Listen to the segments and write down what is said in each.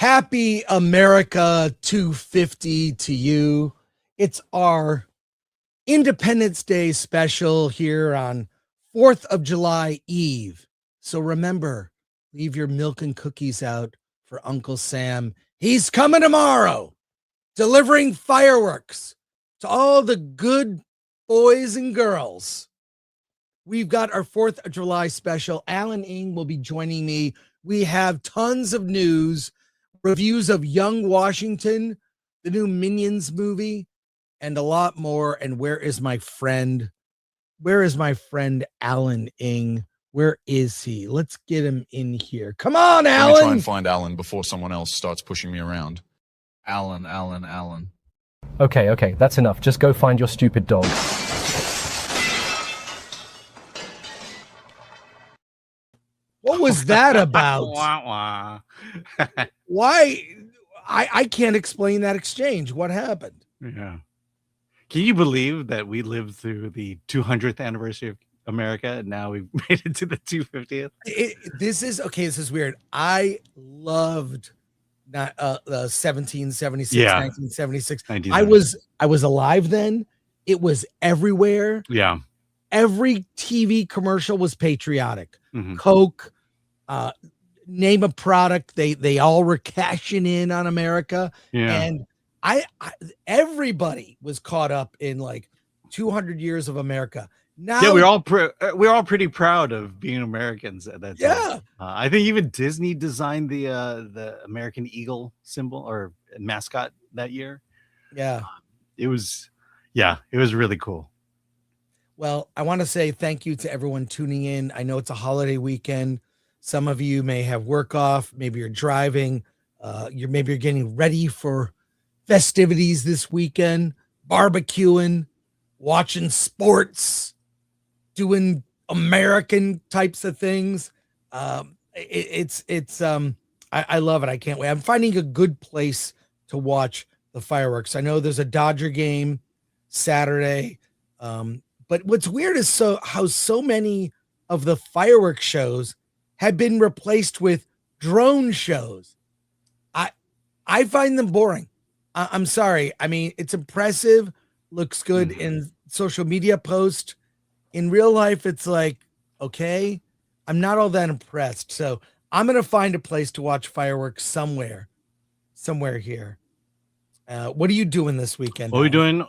Happy America 250 to you. It's our Independence Day special here on 4th of July Eve. So remember, leave your milk and cookies out for Uncle Sam. He's coming tomorrow, delivering fireworks to all the good boys and girls. We've got our 4th of July special. Alan Ng will be joining me. We have tons of news, reviews of Young Washington, the new Minions movie, and a lot more. And where is my friend? Where is my friend Alan Ng? Where is he? Let's get him in here. Come on, Alan. Let me try and find Alan before someone else starts pushing me around. Alan. Okay, that's enough. Just go find your stupid dog. What was that about? Why? I can't explain that exchange. What happened? Yeah. Can you believe that we lived through the 200th anniversary of America and now we've made it to the 250th? This is weird. I loved 1776, Yeah. 1976. I was alive then. It was everywhere. Yeah. Every TV commercial was patriotic. Mm-hmm. Coke, name a product, they all were cashing in on America. Yeah. And I everybody was caught up in like 200 years of America. Now, yeah, we're all pretty proud of being Americans at that time. Yeah. I think even Disney designed the American Eagle symbol or mascot that year. Yeah. It was really cool. Well, I want to say thank you to everyone tuning in. I know it's a holiday weekend. Some of you may have work off. Maybe you're driving. You're getting ready for festivities this weekend, barbecuing, watching sports, doing American types of things. I love it. I can't wait. I'm finding a good place to watch the fireworks. I know there's a Dodger game Saturday. But what's weird is how so many of the fireworks shows have been replaced with drone shows. I find them boring. I'm sorry. I mean, it's impressive, looks good in social media post. In real life, it's like, okay, I'm not all that impressed. So I'm going to find a place to watch fireworks somewhere here. What are you doing this weekend? What are we doing?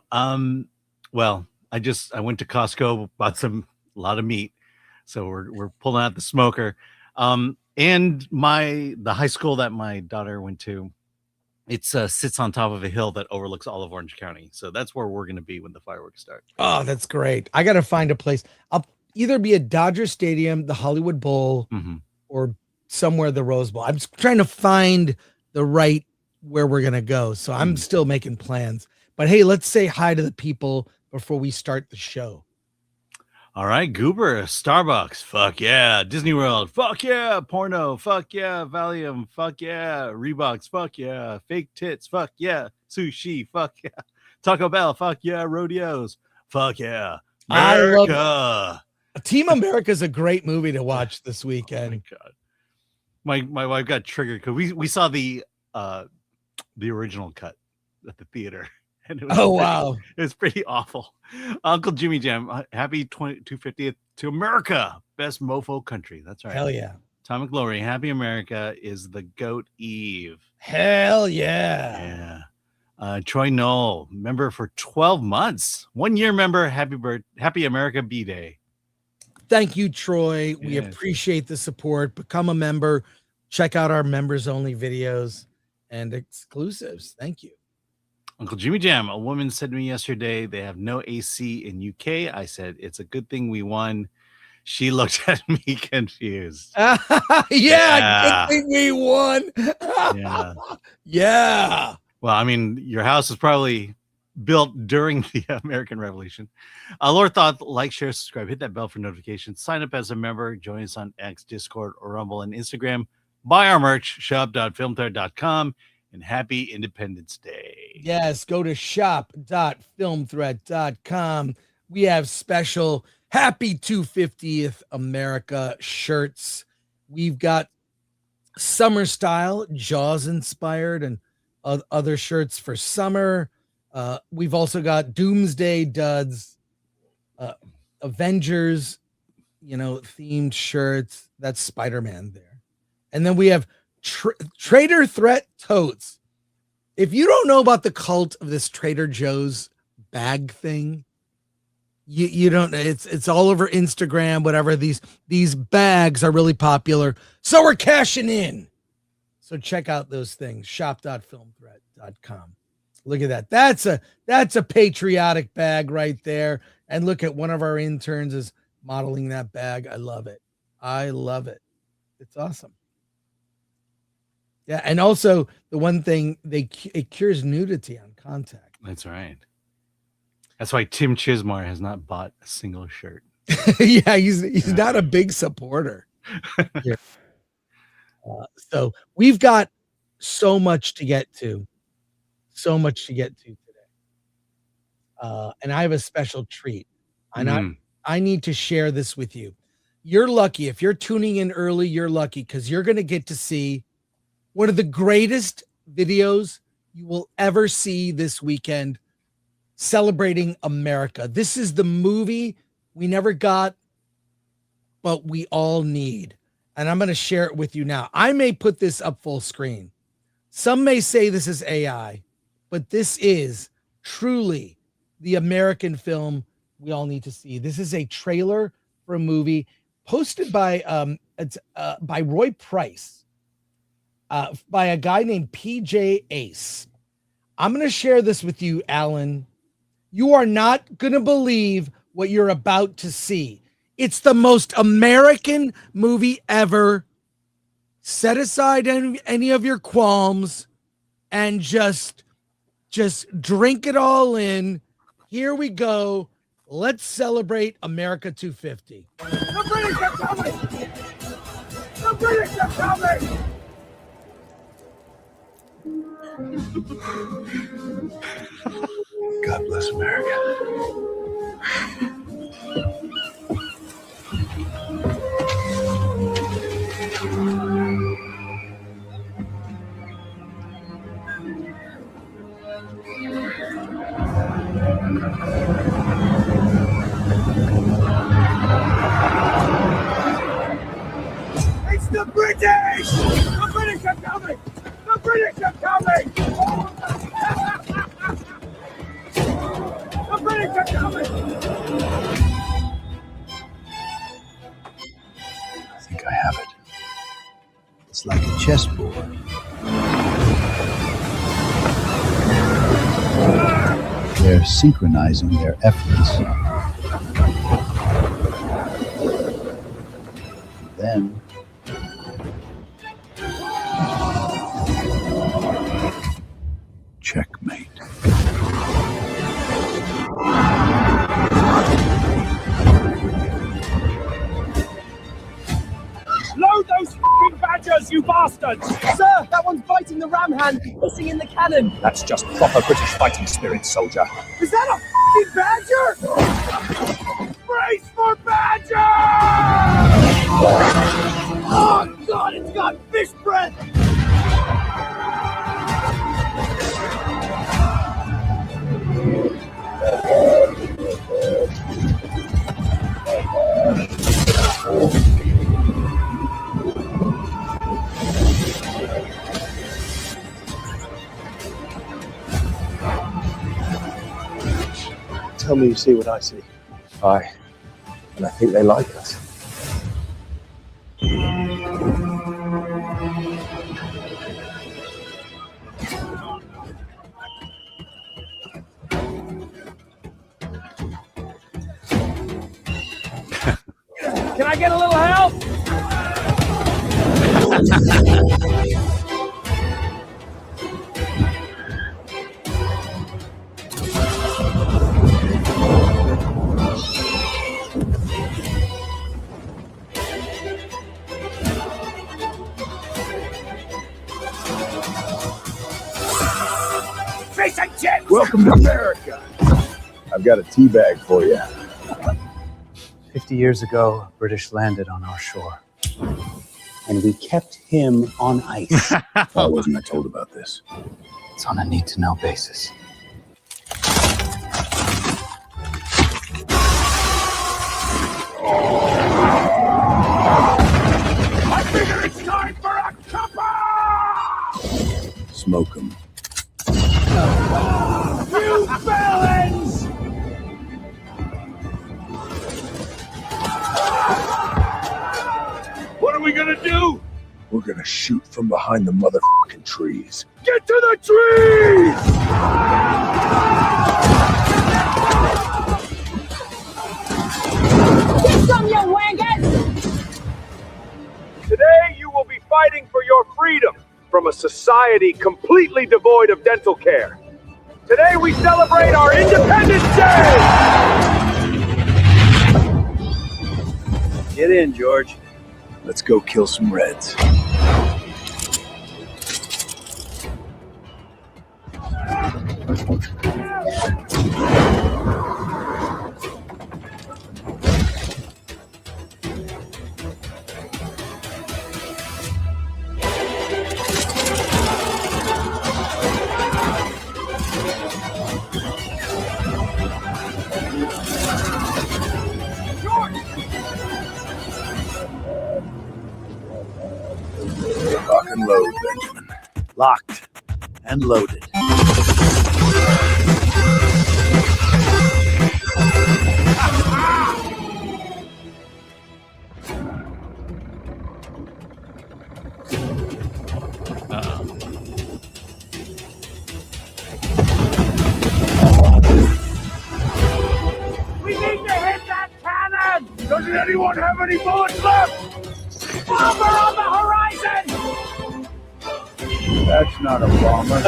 Well, I went to Costco, bought a lot of meat. So we're pulling out the smoker. And the high school that my daughter went to, it sits on top of a hill that overlooks all of Orange County. So that's where we're going to be when the fireworks start. Oh, that's great. I got to find a place. I'll either be at Dodger Stadium, the Hollywood Bowl, or somewhere the Rose Bowl. I'm trying to find the right where we're going to go. So I'm still making plans. But hey, let's say hi to the people before we start the show. All right, Goober, Starbucks, fuck yeah. Disney World, fuck yeah. Porno, fuck yeah. Valium, fuck yeah. Reeboks, fuck yeah. Fake tits, fuck yeah. Sushi, fuck yeah. Taco Bell, fuck yeah. Rodeos, fuck yeah. America. Team America is a great movie to watch this weekend. Oh my God. My wife got triggered because we saw the original cut at the theater. And wow. It was pretty awful. Uncle Jimmy Jam, happy 250th to America. Best mofo country. That's right. Hell yeah. Tom McGlory, Happy America is the GOAT Eve. Hell yeah. Yeah. Troy Knoll, member for 12 months. 1 year member. Happy America B-Day. Thank you, Troy. We appreciate the support. Become a member. Check out our members only videos and exclusives. Thank you. Uncle Jimmy Jam, a woman said to me yesterday, they have no AC in UK. I said, it's a good thing we won. She looked at me confused. Good thing we won. Yeah. Well, I mean, your house is probably built during the American Revolution. Lord Thought, like, share, subscribe, hit that bell for notifications, sign up as a member, join us on X, Discord, or Rumble, and Instagram. Buy our merch, shop.filmthread.com. And happy Independence Day. Yes, go to shop.filmthread.com. We have special Happy 250th America shirts. We've got summer style, Jaws inspired, and other shirts for summer. We've also got Doomsday duds, Avengers, themed shirts. That's Spider-Man there. And then we have Trader Threat totes. If you don't know about the cult of this Trader Joe's bag thing, you don't. It's all over Instagram. Whatever, these bags are really popular, so we're cashing in. So check out those things. Shop.filmthreat.com. Look at that. That's a patriotic bag right there. And look at one of our interns is modeling that bag. I love it. It's awesome. Yeah, and also the one thing it cures nudity on contact. That's right. That's why Tim Chismar has not bought a single shirt. Yeah, he's not a big supporter. So we've got so much to get to today. And I have a special treat. And I need to share this with you. You're lucky. If you're tuning in early, you're lucky because you're going to get to see one of the greatest videos you will ever see this weekend celebrating America. This is the movie we never got, but we all need. And I'm going to share it with you now. I may put this up full screen. Some may say this is AI, but this is truly the American film we all need to see. This is a trailer for a movie posted by Roy Price, by a guy named PJ Ace. I'm going to share this with you, Alan. You are not going to believe what you're about to see. It's the most American movie ever. Set aside any of your qualms and just drink it all in. Here we go. Let's celebrate America 250. The British are coming! The British are coming! God bless America. It's the British! The British are coming! The British are coming! The British are coming! I think I have it. It's like a chessboard. They're synchronizing their efforts. Then checkmate. Load those f***ing badgers, you bastards! Sir, that one's biting the ram hand, hissing in the cannon. That's just proper British fighting spirit, soldier. Is that a f***ing badger? Brace for badger! Oh God, it's got fish breath! Tell me you see what I see. Aye, and I think they like us. Can I get a little help? Fish and chips! Welcome to America. I've got a tea bag for you. 50 years ago, British landed on our shore. and we kept him on ice. Why wasn't I told about this? It's on a need-to-know basis. I figure it's time for a cuppa! Smoke him. You felons! What are we gonna do? We're gonna shoot from behind the motherfucking trees. Get to the trees! Get some, you wagon! Today you will be fighting for your freedom from a society completely devoid of dental care. Today we celebrate our Independence Day! Get in, George. Let's go kill some Reds. Lock and load, Benjamin. Locked and loaded. We need to hit that cannon! Doesn't anyone have any bullets left? Bomber on the horizon! That's not a bomber.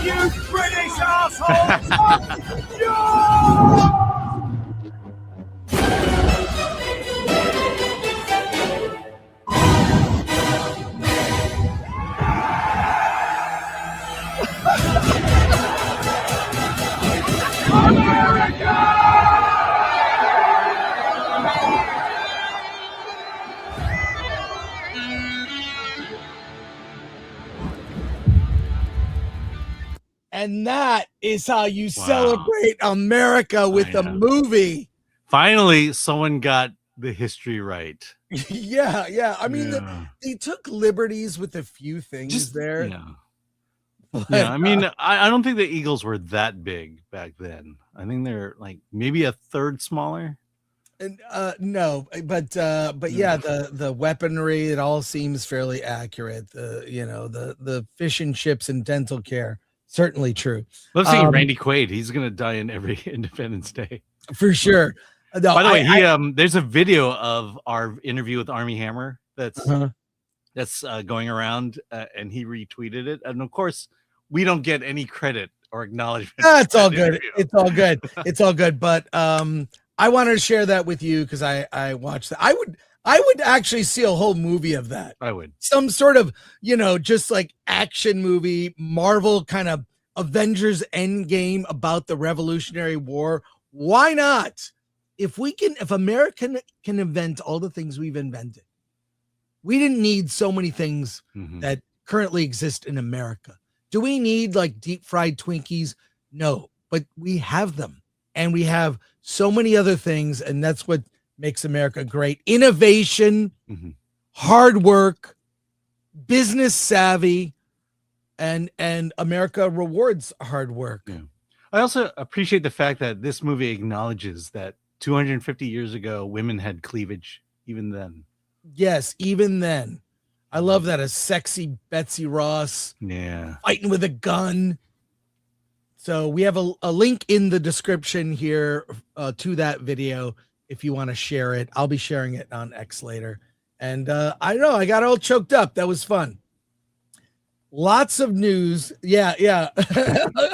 You British assholes! No! And that is how you celebrate America with a movie. Finally, someone got the history right. Yeah. I mean, they took liberties with a few things there. Yeah. But, Yeah, I mean, I don't think the Eagles were that big back then. I think they're like maybe a third smaller. And no, but yeah, the weaponry, it all seems fairly accurate. The fish and chips and dental care, certainly true. Let's see, Randy Quaid. He's gonna die in every Independence Day for sure. No, by the way, there's a video of our interview with Armie Hammer that's going around, and he retweeted it. And of course, we don't get any credit or acknowledgement. It's all good. It's all good. It's all good. But I wanted to share that with you because I watched that. I would actually see a whole movie of that. I would. Some sort of, just like action movie, Marvel kind of Avengers Endgame about the Revolutionary War. Why not? If America can invent all the things we've invented, we didn't need so many things that currently exist in America. Do we need like deep fried Twinkies? No, but we have them, and we have so many other things, and that's what makes America great. Innovation, hard work, business savvy, and America rewards hard work. Yeah. I also appreciate the fact that this movie acknowledges that 250 years ago, women had cleavage even then. Yes, even then. I love that, a sexy Betsy Ross fighting with a gun. So we have a link in the description here to that video if you want to share it. I'll be sharing it on X later. And I don't know, I got all choked up. That was fun. Lots of news. Yeah.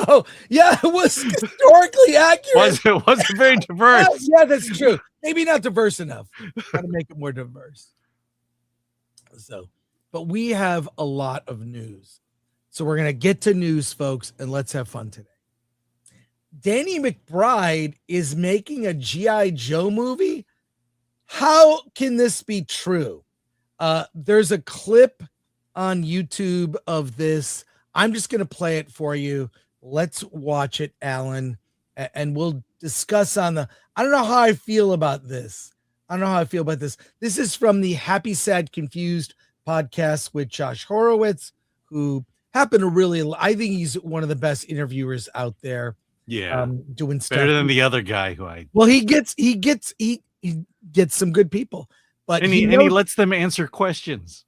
Oh, yeah, it was historically accurate. Was it very diverse? Yeah, that's true. Maybe not diverse enough. Got to make it more diverse. So, but we have a lot of news. So we're going to get to news, folks, and let's have fun today. Danny McBride is making a G.I. Joe movie. How can this be true? There's a clip on YouTube of this. I'm just going to play it for you. Let's watch it, Alan, and we'll discuss on the. I don't know how I feel about this. This is from the Happy, Sad, Confused podcast with Josh Horowitz, who happened to really. I think he's one of the best interviewers out there. Yeah, doing stuff better than the other guy who I. Well, he gets some good people, but he lets them answer questions.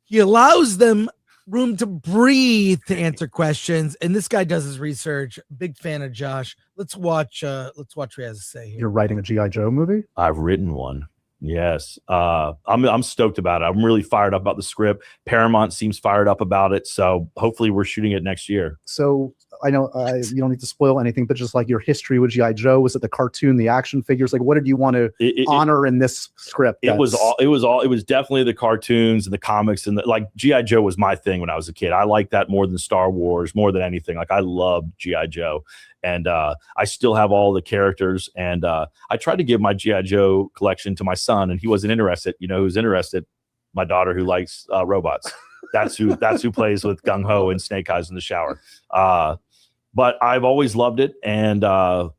He allows them room to breathe to answer questions, and this guy does his research. Big fan of Josh. Let's watch what he has to say here. You're writing a G.I. Joe movie? I've written one. Yes. I'm stoked about it. I'm really fired up about the script. Paramount seems fired up about it. So hopefully we're shooting it next year. So I know you don't need to spoil anything, but just like your history with G.I. Joe, was it the cartoon, the action figures? Like, what did you want to honor in this script? It was definitely the cartoons and the comics, and like G.I. Joe was my thing when I was a kid. I liked that more than Star Wars, more than anything. Like, I loved G.I. Joe. And I still have all the characters. And I tried to give my G.I. Joe collection to my son, and he wasn't interested. You know who's interested? My daughter, who likes robots. That's who plays with Gung Ho and Snake Eyes in the shower. But I've always loved it. And so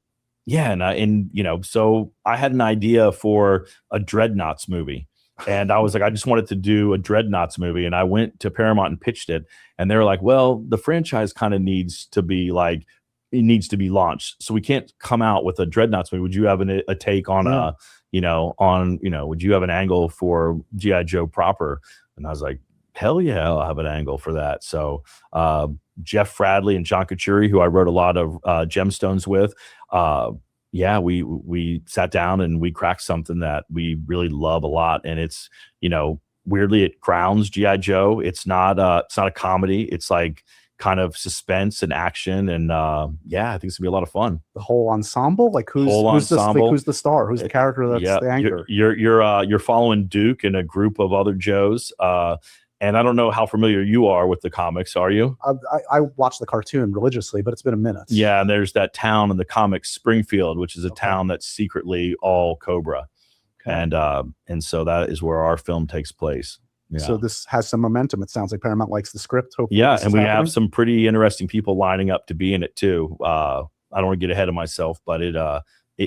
I had an idea for a Dreadnoughts movie. And I was like, I just wanted to do a Dreadnoughts movie. And I went to Paramount and pitched it. And they were like, well, the franchise kind of needs to be like, it needs to be launched. So we can't come out with a Dreadnoughts movie. Would you have a take on would you have an angle for G.I. Joe proper? And I was like, hell yeah, I'll have an angle for that. So Jeff Fradley and John Kachuri, who I wrote a lot of Gemstones with, we sat down and we cracked something that we really love a lot. And it's, weirdly, it grounds G.I. Joe. It's not a comedy. It's like kind of suspense and action, and I think it's gonna be a lot of fun. The whole ensemble, like who's the star? Who's the character that's the anchor? You're following Duke and a group of other Joes. And I don't know how familiar you are with the comics. Are you? I watch the cartoon religiously, but it's been a minute. Yeah, and there's that town in the comics, Springfield, which is a town that's secretly all Cobra, and so that is where our film takes place. Yeah. So this has some momentum. It sounds like Paramount likes the script. Hopefully and we have some pretty interesting people lining up to be in it too. I don't want to get ahead of myself, but it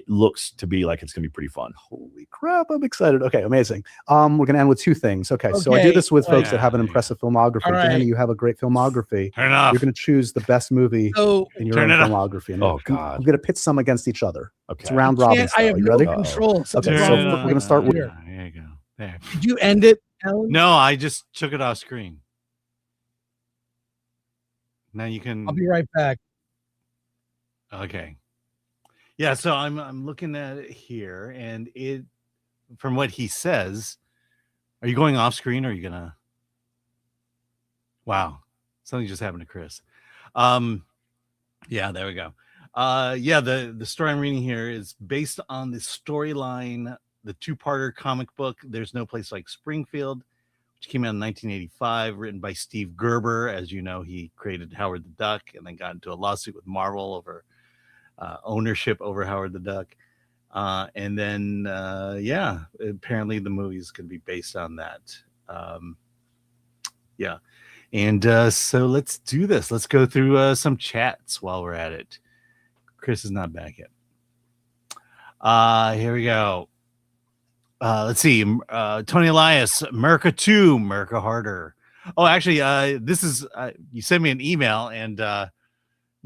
looks to be like it's going to be pretty fun. Holy crap, I'm excited. Okay, amazing. We're going to end with two things. Okay, so I do this with folks that have an impressive filmography. Right. Danny, you have a great filmography. Turn it off. You're going to choose the best movie in your own filmography. And oh, God. I'm going to pit some against each other. Okay. It's round robin style. I have you no ready? control. Okay, so we're going to start with... There you go. There. Did you end it, Alan? No, I just took it off screen. Now you can... I'll be right back. Okay. Yeah, so I'm looking at it here, and it, from what he says, are you going off screen, or are you gonna? Wow, something just happened to Chris. Yeah, there we go. The story I'm reading here is based on the storyline, the two-parter comic book. There's No Place Like Springfield, which came out in 1985, written by Steve Gerber. As you know, he created Howard the Duck, and then got into a lawsuit with Marvel over ownership over Howard the Duck. And then apparently the movie is going to be based on that. So let's do this. Let's go through some chats while we're at it. Chris is not back yet. Here we go. Let's see. Tony Elias, America 2, America Harder. Oh, actually, this is you sent me an email, and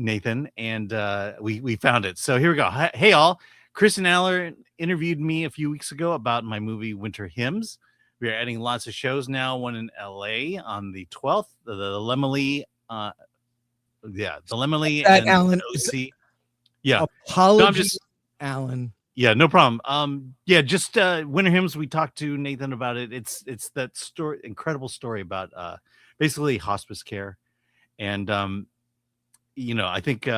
Nathan, and we found it. So here we go. Hey all, Chris and Aller interviewed me a few weeks ago about my movie Winter Hymns. We are adding lots of shows now, one in LA on the 12th, the Lemley and Alan, OC. Yeah, apologies, Alan. Yeah, no problem. Just Winter Hymns, we talked to Nathan about it. It's that story, incredible story about basically hospice care. And I think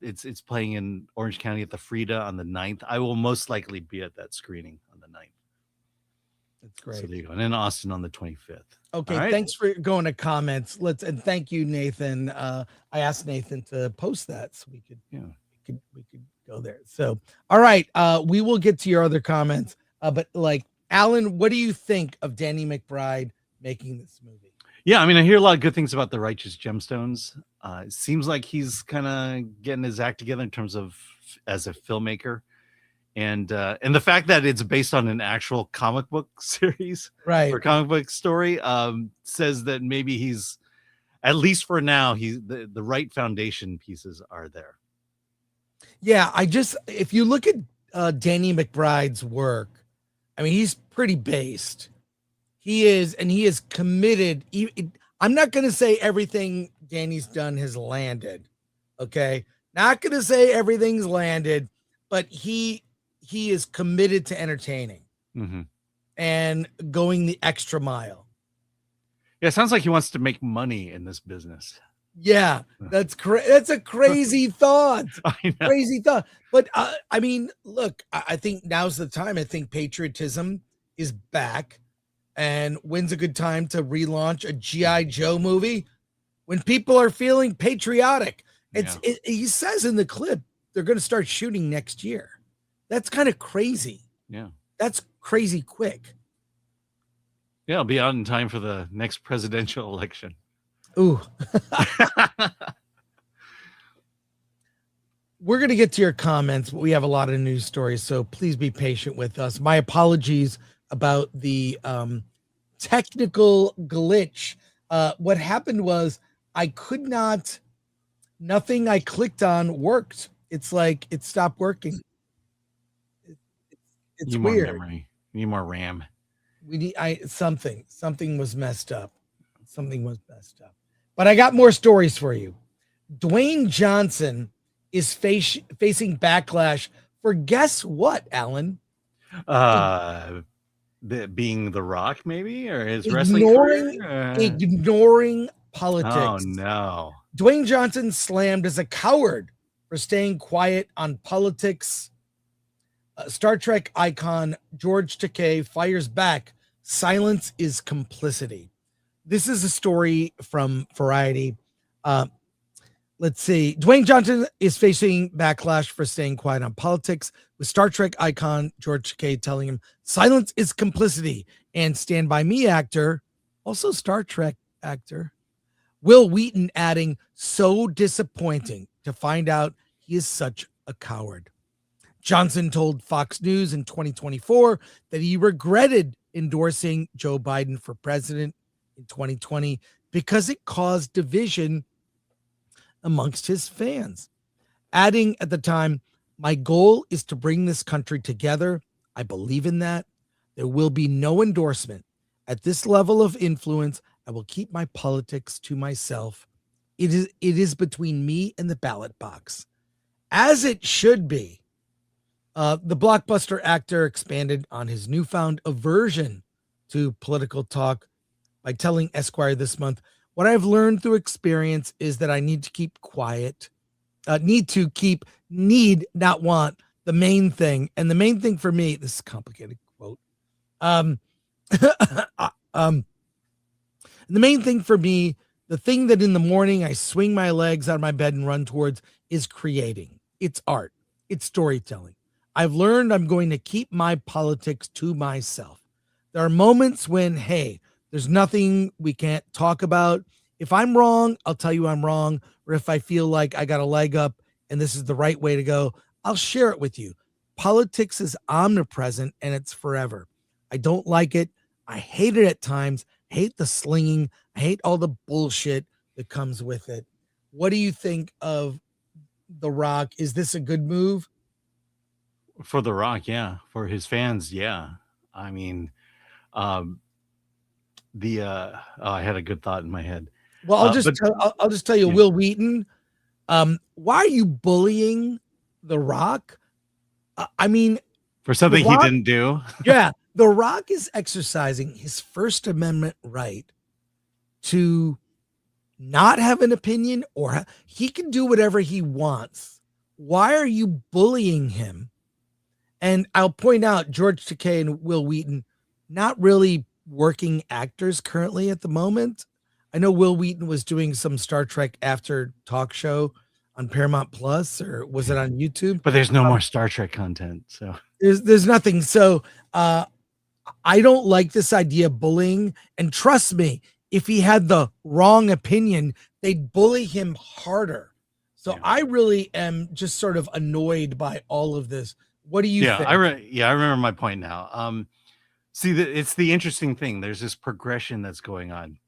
it's playing in Orange County at the Frida on the 9th. I will most likely be at that screening on the 9th. That's great. So there you go. And in Austin on the 25th. Okay, right. Thanks for going to comments. And thank you, Nathan. I asked Nathan to post that so we could go there. So, all right, we will get to your other comments. But like, Alan, what do you think of Danny McBride making this movie. Yeah, I mean, I hear a lot of good things about the Righteous Gemstones. It seems like he's kind of getting his act together in terms of as a filmmaker, and the fact that it's based on an actual comic book series, right, or comic book story, says that maybe he's, at least for now, he's the right foundation pieces are there. Yeah, if you look at Danny McBride's work, I mean, he's pretty based. He is committed. I'm not going to say everything Danny's done has landed. Okay. Not going to say everything's landed, but he is committed to entertaining and going the extra mile. Yeah. It sounds like he wants to make money in this business. Yeah. That's a crazy thought. I know. Crazy thought. But I mean, look, I think now's the time. I think patriotism is back. And when's a good time to relaunch a G.I. Joe movie? When people are feeling patriotic. He says in the clip, they're going to start shooting next year. That's kind of crazy. Yeah. That's crazy quick. Yeah, it'll be out in time for the next presidential election. Ooh. We're going to get to your comments, but we have a lot of news stories, so please be patient with us. My apologies about the technical glitch. What happened was nothing I clicked on worked. It's like it stopped working. It's need weird. More memory. We need more RAM. We need something was messed up. Something was messed up. But I got more stories for you. Dwayne Johnson is facing backlash for guess what, Alan? Being The Rock, maybe, or his wrestling career? Ignoring politics. Oh no! Dwayne Johnson slammed as a coward for staying quiet on politics. Star Trek icon George Takei fires back. Silence is complicity. This is a story from Variety. Let's see. Dwayne Johnson is facing backlash for staying quiet on politics, with Star Trek icon George Takei telling him silence is complicity. And Stand By Me actor, also Star Trek actor, Will Wheaton adding, so disappointing to find out he is such a coward. Johnson told Fox News in 2024 that he regretted endorsing Joe Biden for president in 2020 because it caused division amongst his fans, adding at the time, my goal is to bring this country together. I believe in that. There will be no endorsement. At this level of influence, I will keep my politics to myself. It is between me and the ballot box, as it should be. The blockbuster actor expanded on his newfound aversion to political talk by telling Esquire this month, what I've learned through experience is that I need to keep quiet, need, not want, the main thing. And the main thing for me, this is a complicated quote. The main thing for me, the thing that in the morning I swing my legs out of my bed and run towards is creating. It's art. It's storytelling. I've learned I'm going to keep my politics to myself. There are moments when, hey, there's nothing we can't talk about. If I'm wrong, I'll tell you I'm wrong. Or if I feel like I got a leg up and this is the right way to go, I'll share it with you. Politics is omnipresent and it's forever. I don't like it. I hate it at times. I hate the slinging. I hate all the bullshit that comes with it. What do you think of The Rock? Is this a good move? For The Rock, yeah. For his fans, yeah. I mean, I had a good thought in my head. Well, I'll just tell you, yeah. Will Wheaton, why are you bullying The Rock? I mean, for something he didn't do. Yeah, The Rock is exercising his First Amendment right to not have an opinion, or he can do whatever he wants. Why are you bullying him? And I'll point out George Takei and Will Wheaton, not really working actors currently at the moment. I know Will Wheaton was doing some Star Trek After talk show on Paramount Plus, or was it on YouTube? But there's no more Star Trek content, so there's nothing. So I I don't like this idea of bullying. And trust me, if he had the wrong opinion, they'd bully him harder. So I really am just sort of annoyed by all of this. What do you think? I remember my point now. See, it's the interesting thing. There's this progression that's going on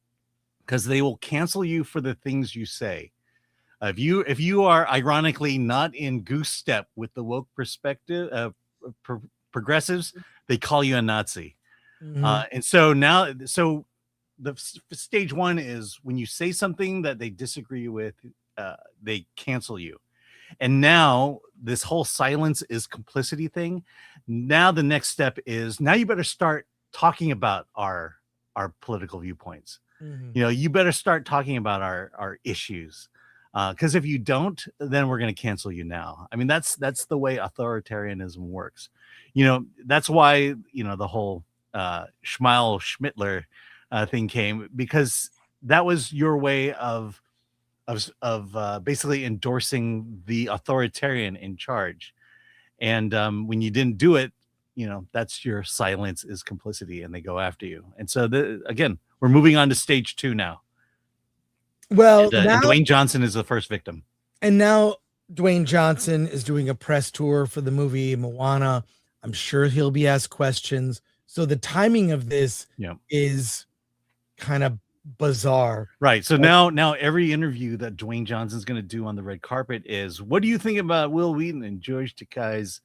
because they will cancel you for the things you say. If you are ironically not in goose step with the woke perspective, progressives, they call you a Nazi. And so now, the stage one is when you say something that they disagree with, they cancel you. And now this whole silence is complicity thing. Now the next step is now you better start talking about our political viewpoints. You know, you better start talking about our issues. Because if you don't, then we're going to cancel you now. I mean, that's the way authoritarianism works. You know, that's why, you know, the whole Schmeil-Schmittler thing came, because that was your way of basically endorsing the authoritarian in charge. And when you didn't do it, you know, that's your silence is complicity, and they go after you. And so again, we're moving on to stage 2 now. Well, and Dwayne Johnson is the first victim. And now Dwayne Johnson is doing a press tour for the movie Moana. I'm sure he'll be asked questions. So the timing of this is kind of bizarre. Right. So now every interview that Dwayne Johnson's going to do on the red carpet is, what do you think about Will Wheaton and George Takei's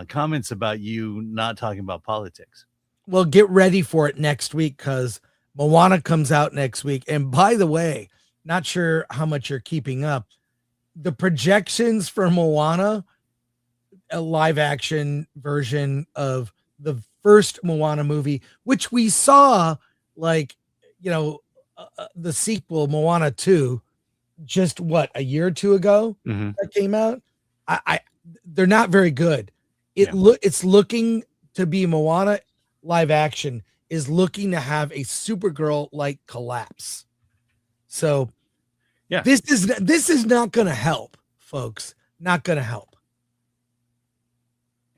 comments about you not talking about politics? Well, get ready for it next week, because Moana comes out next week. And by the way, not sure how much you're keeping up, the projections for Moana, a live action version of the first Moana movie, which we saw, like, you know, the sequel Moana 2, just what, a year or two ago that came out. They're not very good. It's looking to be Moana live action is looking to have a Supergirl like collapse. So this is not going to help, folks. Not going to help.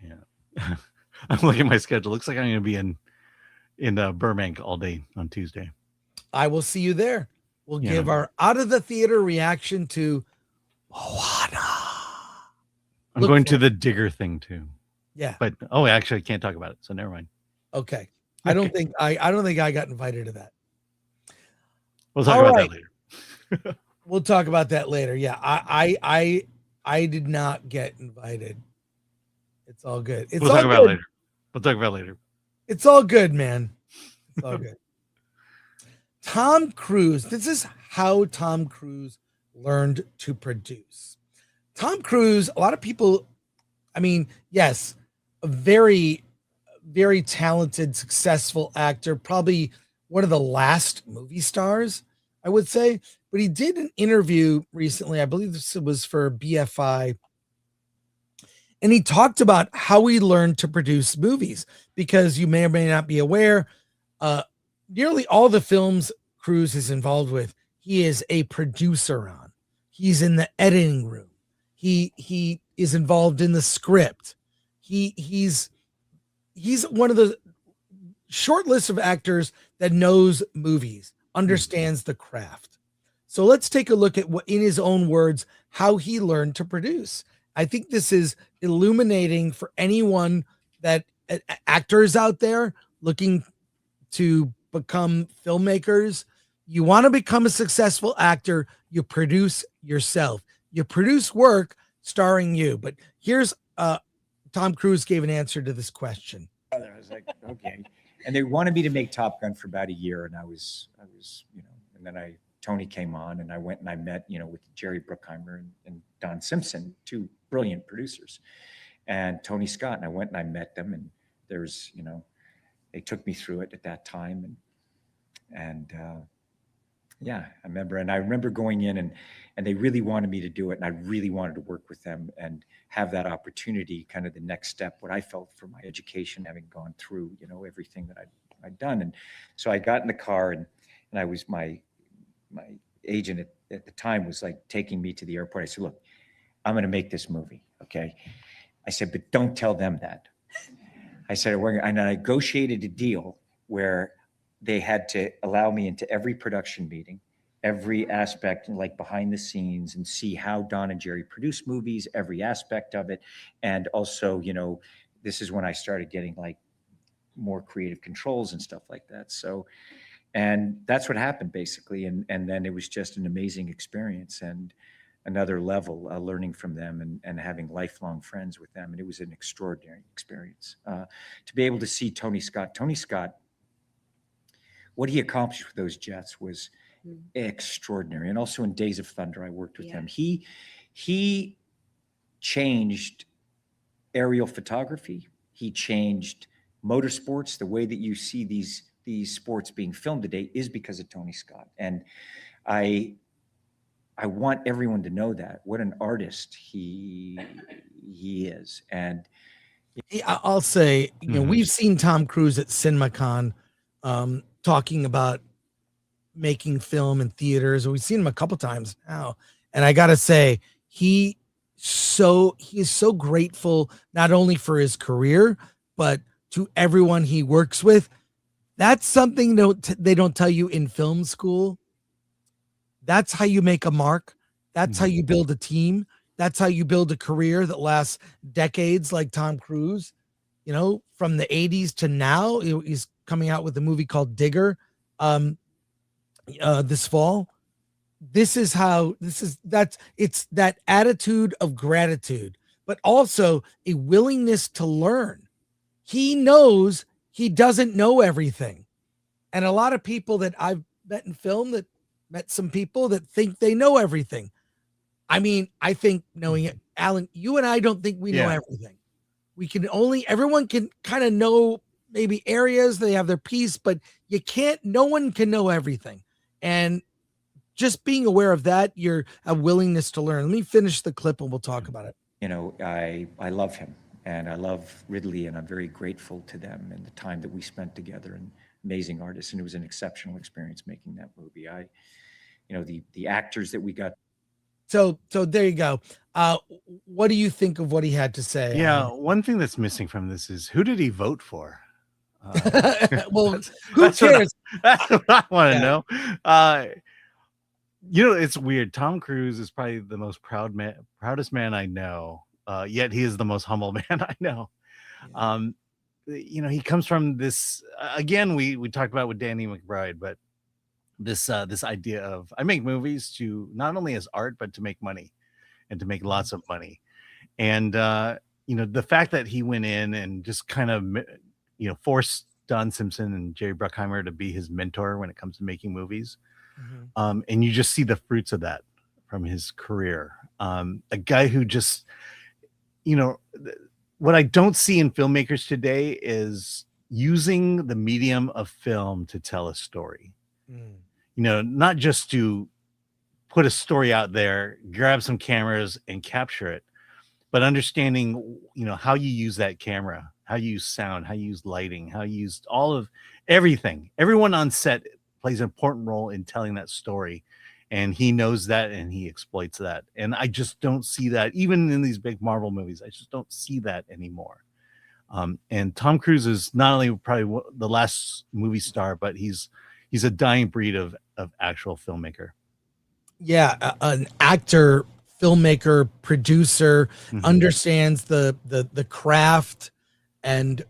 Yeah. I'm looking at my schedule. Looks like I'm going to be in Burbank all day on Tuesday. I will see you there. We'll give our out of the theater reaction to Moana. I'm going to the Digger thing too. Yeah. But actually I can't talk about it, so never mind. Okay. I don't think I got invited to that. We'll talk about that later. We'll talk about that later. Yeah. I did not get invited. It's all good. We'll talk about it later. It's all good, man. It's all good. Tom Cruise. This is how Tom Cruise learned to produce. Tom Cruise, a lot of people, I mean, yes, a very, very talented, successful actor, probably one of the last movie stars, I would say. But he did an interview recently, I believe this was for BFI, and he talked about how he learned to produce movies, because you may or may not be aware, nearly all the films Cruise is involved with, he is a producer on. He's in the editing room. He is involved in the script. He's one of the short list of actors that knows movies, understands the craft. So let's take a look at what, in his own words, how he learned to produce. I think this is illuminating for anyone that actors out there looking to become filmmakers. You want to become a successful actor, you produce yourself. You produce work starring you. But here's Tom Cruise gave an answer to this question. I was like, okay. And they wanted me to make Top Gun for about a year, and I was, you know, and then Tony came on, and I went and I met, you know, with Jerry Bruckheimer and Don Simpson, two brilliant producers, and Tony Scott, and I went and I met them, and there's, you know, they took me through it at that time, and yeah, I remember going in, and they really wanted me to do it, and I really wanted to work with them and have that opportunity, kind of the next step, what I felt for my education, having gone through, you know, everything that I'd done. And so I got in the car, and I was, my agent at the time was like taking me to the airport. I said, look, I'm going to make this movie. Okay. I said, but don't tell them that. I said, and I negotiated a deal where they had to allow me into every production meeting, every aspect, like behind the scenes, and see how Don and Jerry produce movies, every aspect of it. And also, you know, this is when I started getting like more creative controls and stuff like that. So, and that's what happened basically. And then it was just an amazing experience and another level, learning from them and having lifelong friends with them. And it was an extraordinary experience to be able to see Tony Scott. Tony Scott, what he accomplished with those jets was extraordinary. And also in Days of Thunder, I worked with him. He changed aerial photography. He changed motorsports. The way that you see these sports being filmed today is because of Tony Scott. And I want everyone to know that what an artist he is. And I'll say, you know, we've seen Tom Cruise at CinemaCon talking about making film in theaters. We've seen him a couple times now, and I gotta say, he is so grateful not only for his career but to everyone he works with. That's something they don't tell you in film school. That's how you make a mark. That's how you build a team. That's how you build a career that lasts decades, like Tom Cruise. You know, from the 80s to now, he's coming out with a movie called Digger this fall. It's that attitude of gratitude, but also a willingness to learn. He knows he doesn't know everything. And a lot of people that I've met in film met some people that think they know everything. I mean, I think knowing it, Alan, you and I don't think we know everything. Everyone can kind of know maybe areas, they have their piece, but no one can know everything. And just being aware of that, you're a willingness to learn. Let me finish the clip and we'll talk about it. You know, I love him and I love Ridley, and I'm very grateful to them and the time that we spent together, and amazing artists. And it was an exceptional experience making that movie. The actors that we got. So there you go. What do you think of what he had to say? Yeah, one thing that's missing from this is, who did he vote for? Well, who cares? That's what I want to know. You know, it's weird. Tom Cruise is probably the most proudest man I know. Yet he is the most humble man I know. You know, he comes from this. Again, we talked about with Danny McBride, but this idea of, I make movies to not only as art but to make money, and to make lots of money. And you know, the fact that he went in and just kind of, you know, forced Don Simpson and Jerry Bruckheimer to be his mentor when it comes to making movies. And you just see the fruits of that from his career. A guy who just, you know, what I don't see in filmmakers today is using the medium of film to tell a story. You know, not just to put a story out there, grab some cameras and capture it, but understanding, you know, how you use that camera, how you use sound, how you use lighting, how you use all of everything. Everyone on set plays an important role in telling that story. And he knows that, and he exploits that. And I just don't see that, even in these big Marvel movies. I just don't see that anymore. And Tom Cruise is not only probably the last movie star, but he's a dying breed of actual filmmaker. Yeah, an actor, filmmaker, producer, understands the craft. And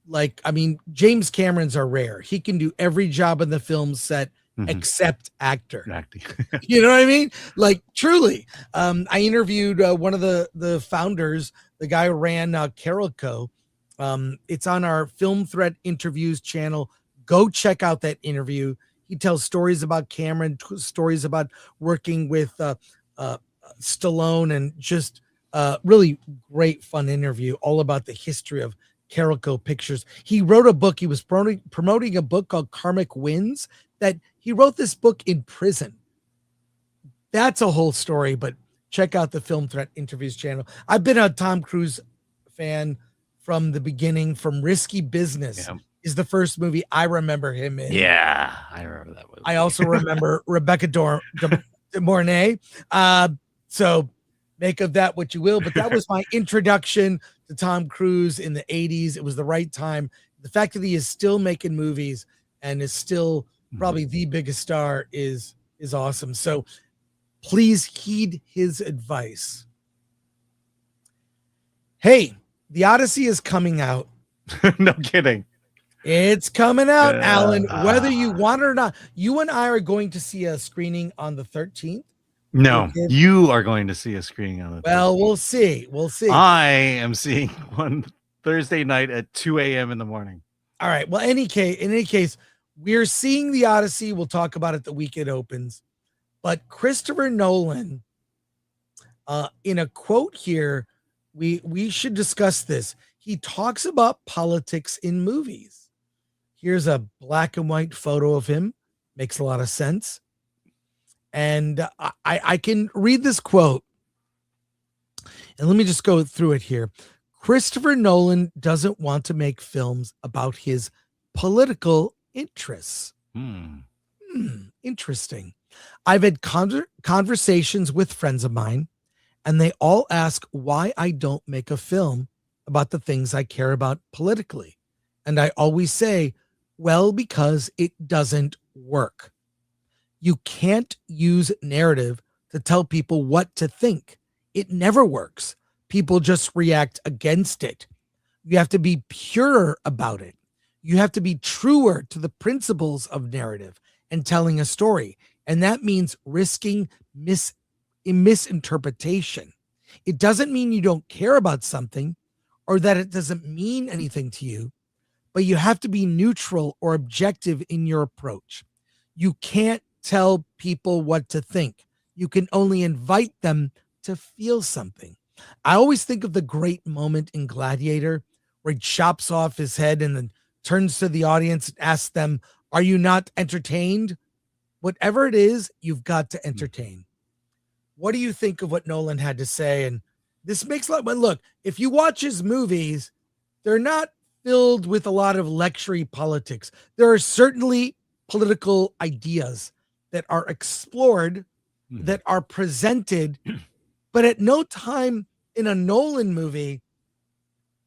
like, I mean, James Cameron's are rare. He can do every job in the film set except acting. You know what I mean? Like, truly. I interviewed one of the founders, the guy who ran Carolco. It's on our Film Threat Interviews channel. Go check out that interview. He tells stories about Cameron, stories about working with Stallone, and just really great, fun interview all about the history of Carolco Pictures. He wrote a book. He was promoting a book called Karmic Winds, that he wrote this book in prison. That's a whole story, but check out the Film Threat Interviews channel. I've been a Tom Cruise fan from the beginning, from Risky Business. Is the first movie I remember him in. Yeah, I remember that movie. I also remember Rebecca de Mornay. So make of that what you will. But that was my introduction to Tom Cruise in the 80s. It was the right time. The fact that he is still making movies and is still probably the biggest star is awesome. So please heed his advice. Hey, The Odyssey is coming out. No kidding. It's coming out, Alan, whether you want it or not. You and I are going to see a screening on the 13th. No, you are going to see a screening on the 13th. Well, we'll see. We'll see. I am seeing one Thursday night at 2 a.m. in the morning. All right. Well, in any case, we're seeing The Odyssey. We'll talk about it the week it opens. But Christopher Nolan, in a quote here, we should discuss this. He talks about politics in movies. Here's a black and white photo of him. Makes a lot of sense. And I can read this quote. And let me just go through it here. Christopher Nolan doesn't want to make films about his political interests. Interesting. I've had conversations with friends of mine, and they all ask why I don't make a film about the things I care about politically. And I always say, well, because it doesn't work. You can't use narrative to tell people what to think. It never works. People just react against it. You have to be purer about it. You have to be truer to the principles of narrative and telling a story. And that means risking misinterpretation. It doesn't mean you don't care about something or that it doesn't mean anything to you, but you have to be neutral or objective in your approach. You can't tell people what to think. You can only invite them to feel something. I always think of the great moment in Gladiator where he chops off his head and then turns to the audience and asks them, are you not entertained? Whatever it is, you've got to entertain. What do you think of what Nolan had to say? And this makes a lot, but look, if you watch his movies, they're not filled with a lot of lectury politics. There are certainly political ideas that are explored, that are presented, but at no time in a Nolan movie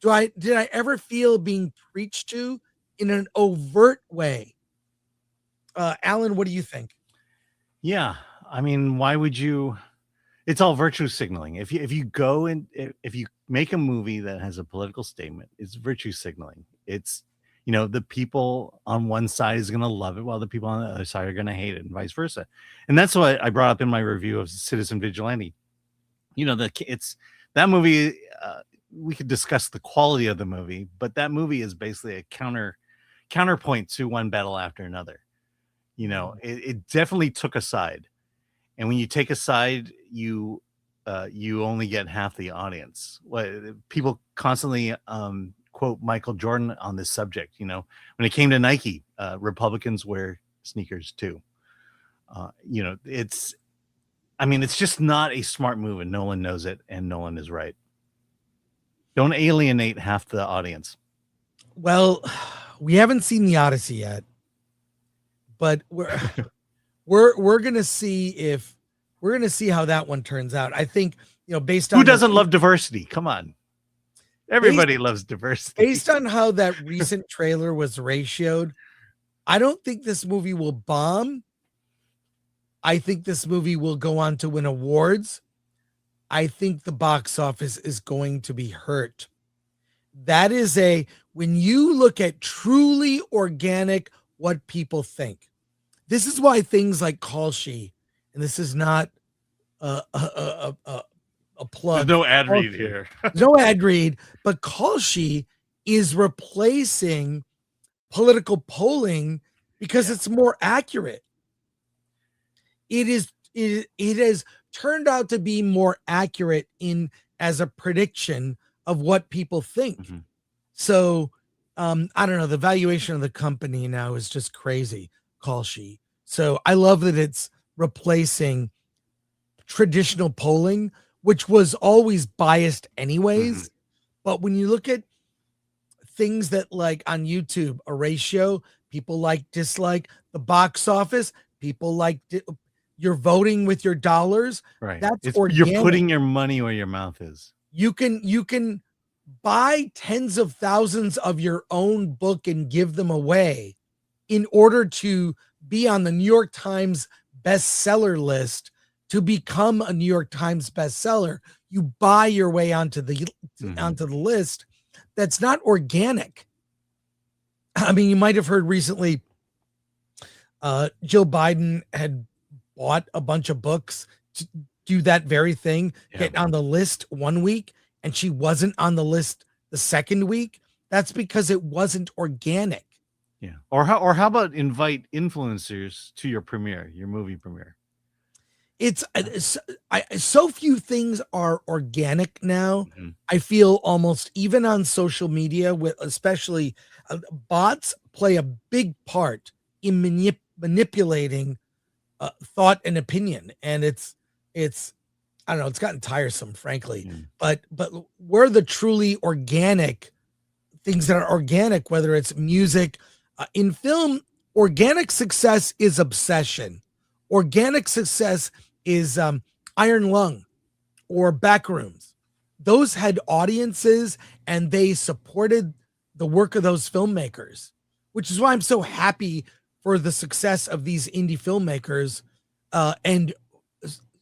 did I ever feel being preached to in an overt way. Alan, what do you think? Yeah, I mean, why would you? It's all virtue signaling. If you go and if you make a movie that has a political statement, it's virtue signaling. It's, you know, the people on one side is going to love it while the people on the other side are going to hate it, and vice versa. And that's what I brought up in my review of Citizen Vigilante. You know, it's that movie. We could discuss the quality of the movie, but that movie is basically a counterpoint to one battle after another. You know, it definitely took a side. And when you take a side, you only get half the audience. People constantly quote Michael Jordan on this subject. You know, when it came to Nike, Republicans wear sneakers too. You know, it's just not a smart move, and Nolan knows it, and Nolan is right. Don't alienate half the audience. Well, we haven't seen The Odyssey yet, but we're gonna see how that one turns out. I think, you know, based on who doesn't love diversity? Come on, everybody loves diversity. Based on how that recent trailer was ratioed, I don't think this movie will bomb. I think this movie will go on to win awards. I think the box office is going to be hurt. That is when you look at truly organic, what people think. This is why things like Call She, and this is not a plug. There's no ad read here. No ad read, but Call She is replacing political polling because it's more accurate. It has turned out to be more accurate as a prediction of what people think. Mm-hmm. So I don't know, the valuation of the company now is just crazy. Call She. So I love that it's replacing traditional polling, which was always biased anyways. Mm-hmm. But when you look at things that, like on YouTube, a ratio, people like, dislike, the box office, people like, you're voting with your dollars. Right. That's organic. You're putting your money where your mouth is. You can buy tens of thousands of your own book and give them away in order to be on the New York Times bestseller list. To become a New York Times bestseller, you buy your way onto the list. That's not organic. I mean, you might have heard recently Jill Biden had bought a bunch of books to do that very thing, get on the list one week, and she wasn't on the list the second week. That's because it wasn't organic. Yeah. Or how about invite influencers to your premiere, your movie premiere? It's so few things are organic now. I feel almost even on social media, with especially bots play a big part in manipulating thought and opinion, and it's I don't know, it's gotten tiresome, frankly. But where the truly organic things that are organic, whether it's music, in film, organic success is obsession. Organic success is Iron Lung or Backrooms. Those had audiences and they supported the work of those filmmakers, which is why I'm so happy for the success of these indie filmmakers and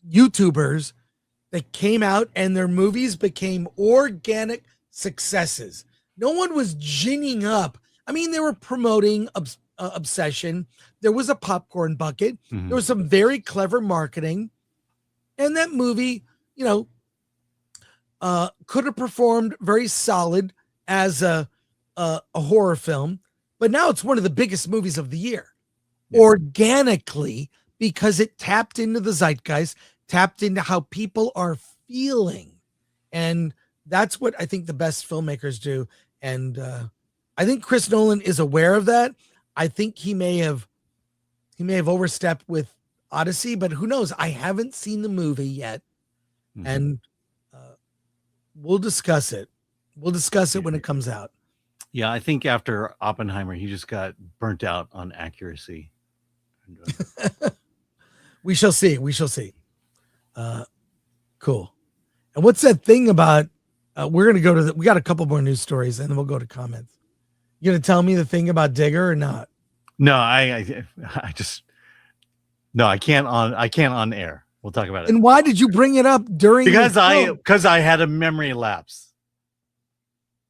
YouTubers that came out and their movies became organic successes. No one was ginning up. I mean, they were promoting Obsession. There was a popcorn bucket. There was some very clever marketing. And that movie, you know, could have performed very solid as a horror film. But now it's one of the biggest movies of the year. Organically, because it tapped into the zeitgeist, tapped into how people are feeling. And that's what I think the best filmmakers do. And I think Chris Nolan is aware of that. I think he may have overstepped with Odyssey, but who knows? I haven't seen the movie yet. And we'll discuss it. We'll discuss it when it comes out. Yeah, I think after Oppenheimer, he just got burnt out on accuracy. We shall see. We shall see. Cool. And what's that thing about? We're gonna go to we got a couple more news stories, and then we'll go to comments. You gonna tell me the thing about Digger or not? No, I just no, I can't on air. We'll talk about it. And why did you bring it up during? Because I had a memory lapse.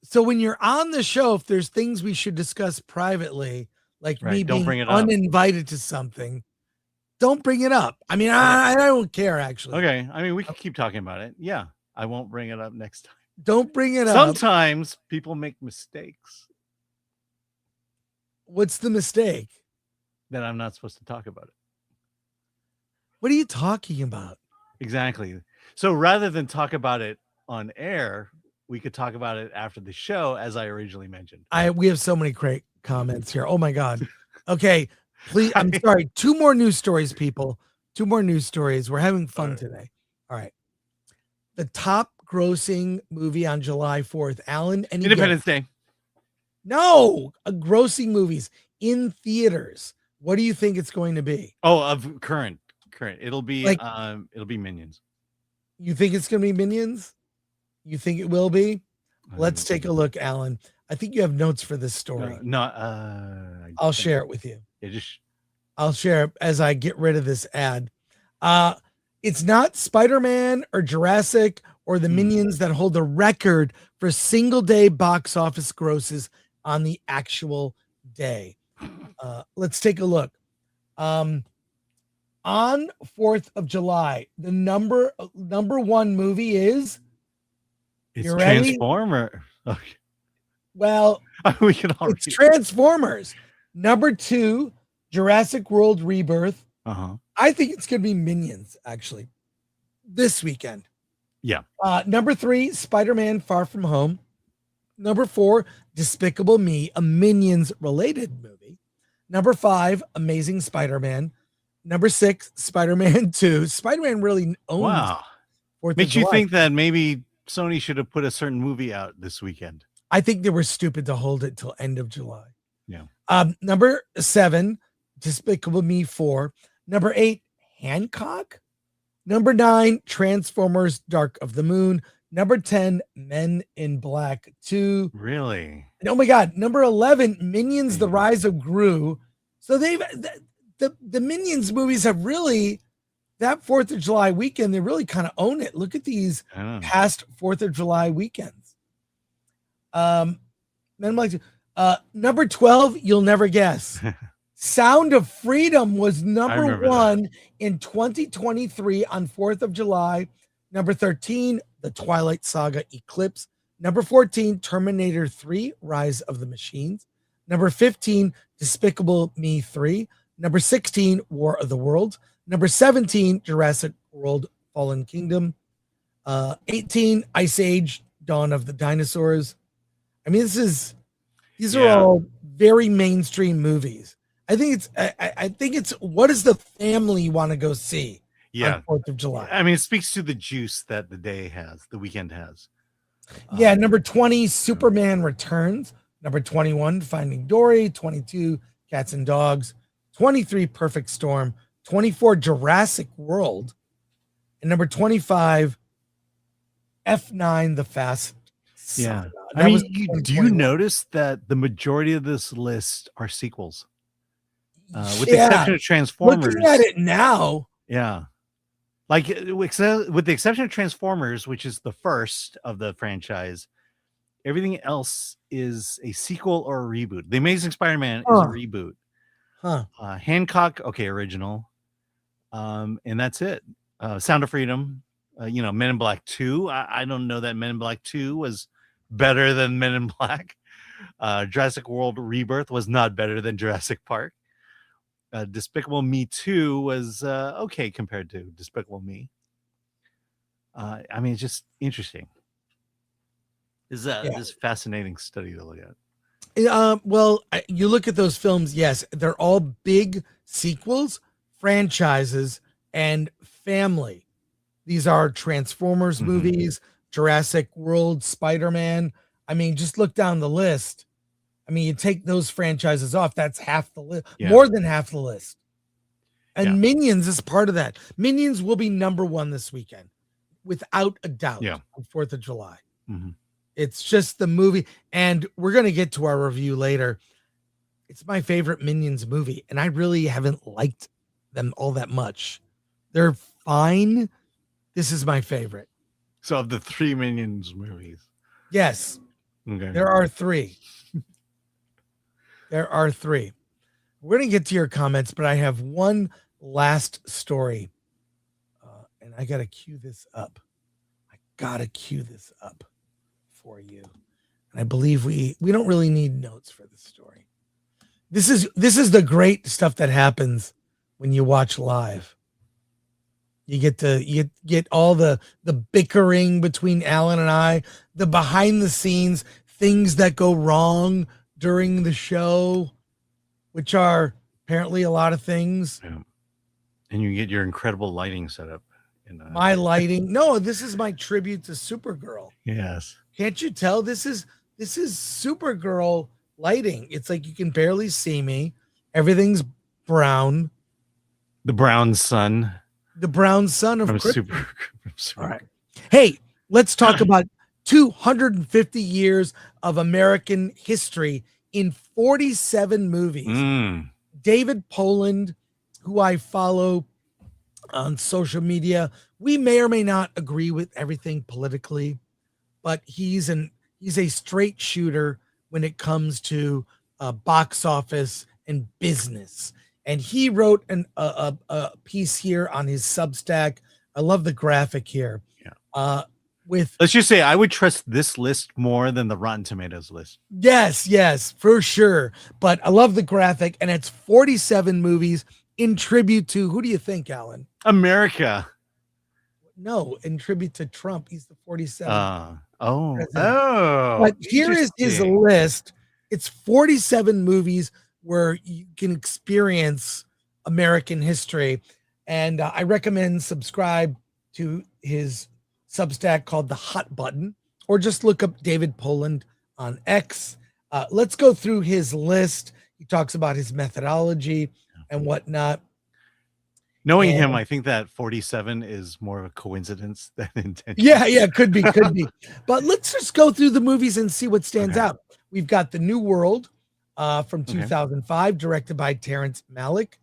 So when you're on the show, if there's things we should discuss privately, like me being uninvited to something, don't bring it up. I mean, I don't care, actually. Okay. I mean, we can keep talking about it. Yeah. I won't bring it up next time. Don't bring it up. Sometimes people make mistakes. What's the mistake? That I'm not supposed to talk about it. What are you talking about? Exactly. So rather than talk about it on air, we could talk about it after the show, as I originally mentioned. We have so many great comments here. Oh my God. Okay. Please. I'm sorry. 2 more news stories, people. 2 more news stories. We're having fun today. All right. The top grossing movie on July 4th, Alan. Independence Day. No, grossing movies in theaters. What do you think it's going to be? Oh, of current. It'll be Minions. You think it's going to be Minions? You think it will be? Let's take a look, Alan. I think you have notes for this story. I'll share it with you. Yeah, I'll share it as I get rid of this ad. It's not Spider-Man or Jurassic or the Minions that hold the record for single day box office grosses on the actual day. Let's take a look. On 4th of July, the number 1 movie is It's Transformer. Okay. Well, we can all it's Transformers. Number 2, Jurassic World Rebirth. I think it's going to be Minions, actually, this weekend. Yeah. Number 3, Spider-Man Far From Home. Number 4, Despicable Me, a Minions-related movie. Number 5, Amazing Spider-Man. Number 6, Spider-Man 2. Spider-Man really owns. Wow. Makes you think that maybe Sony should have put a certain movie out this weekend. I think they were stupid to hold it till end of July. Yeah. Number 7, Despicable Me 4. Number 8, Hancock. Number 9, Transformers Dark of the Moon. Number 10, Men in Black 2. Really? And oh my God, number 11, Minions: The Rise of Gru. So they've the Minions movies have really, that 4th of July weekend, they really kind of own it. Look at these past 4th of July weekends. Men in Black 2. Number 12, you'll never guess. Sound of Freedom was number 1 in 2023 on 4th of July. Number 13, The Twilight Saga Eclipse. Number 14, Terminator 3, Rise of the Machines. Number 15, Despicable Me 3. Number 16, War of the Worlds. Number 17, Jurassic World Fallen Kingdom. 18, Ice Age, Dawn of the Dinosaurs. I mean, these are all very mainstream movies. I think it's what does the family want to go see on 4th of July? I mean, it speaks to the juice that the weekend has. Yeah, number 20, Superman Returns. Number 21, Finding Dory. 22, Cats and Dogs. 23, Perfect Storm. 24, Jurassic World. And number 25, F9, The Fast Saga. I mean, do you notice that the majority of this list are sequels? With the exception of Transformers. Looking at it now. Yeah. Like with the exception of Transformers, which is the first of the franchise, everything else is a sequel or a reboot. The Amazing Spider-Man is a reboot. Hancock, original. And that's it. Sound of Freedom, Men in Black 2. I don't know that Men in Black 2 was better than Men in Black. Jurassic World Rebirth was not better than Jurassic Park. Despicable Me 2 was okay compared to Despicable Me. I mean, it's just interesting. This is fascinating study to look at. Well, you look at those films, yes, they're all big sequels, franchises, and family. These are Transformers movies, Jurassic World, Spider-Man. I mean, just look down the list. I mean, you take those franchises off, that's half the list, more than half the list. And Minions is part of that. Minions will be number 1 this weekend, without a doubt, on 4th of July. It's just the movie, and we're going to get to our review later. It's my favorite Minions movie, and I really haven't liked them all that much. They're fine. This is my favorite. So of the 3 Minions movies. Yes. Okay. There are 3. There are 3. We're going to get to your comments, but I have one last story. And I got to cue this up. For you. And I believe we don't really need notes for this story. This is the great stuff that happens when you watch live. You get all the bickering between Alan and I, the behind the scenes things that go wrong during the show, which are apparently a lot of things. Yeah. And you get your incredible lighting setup. My lighting. No, this is my tribute to Supergirl. Yes. Can't you tell? This is Supergirl lighting. It's like you can barely see me. Everything's brown. The brown sun. The brown sun of Super. All right. Hey, let's talk about 250 years of American history in 47 movies. David Poland, who I follow on social media, we may or may not agree with everything politically, but he's a straight shooter when it comes to box office and business. And he wrote a piece here on his Substack. I love the graphic here. Yeah. Let's just say I would trust this list more than the Rotten Tomatoes list. Yes, for sure. But I love the graphic, and it's 47 movies in tribute to, who do you think, Alan? America. No, in tribute to Trump. He's the 47th. Oh. But here is his list. It's 47 movies where you can experience American history. And I recommend subscribe to his Substack called The Hot Button, or just look up David Poland on X. Let's go through his list. He talks about his methodology and whatnot. Knowing And- him, I think that 47 is more of a coincidence than intention. Yeah, could be. But let's just go through the movies and see what stands out. We've got The New World from 2005, directed by Terrence Malick.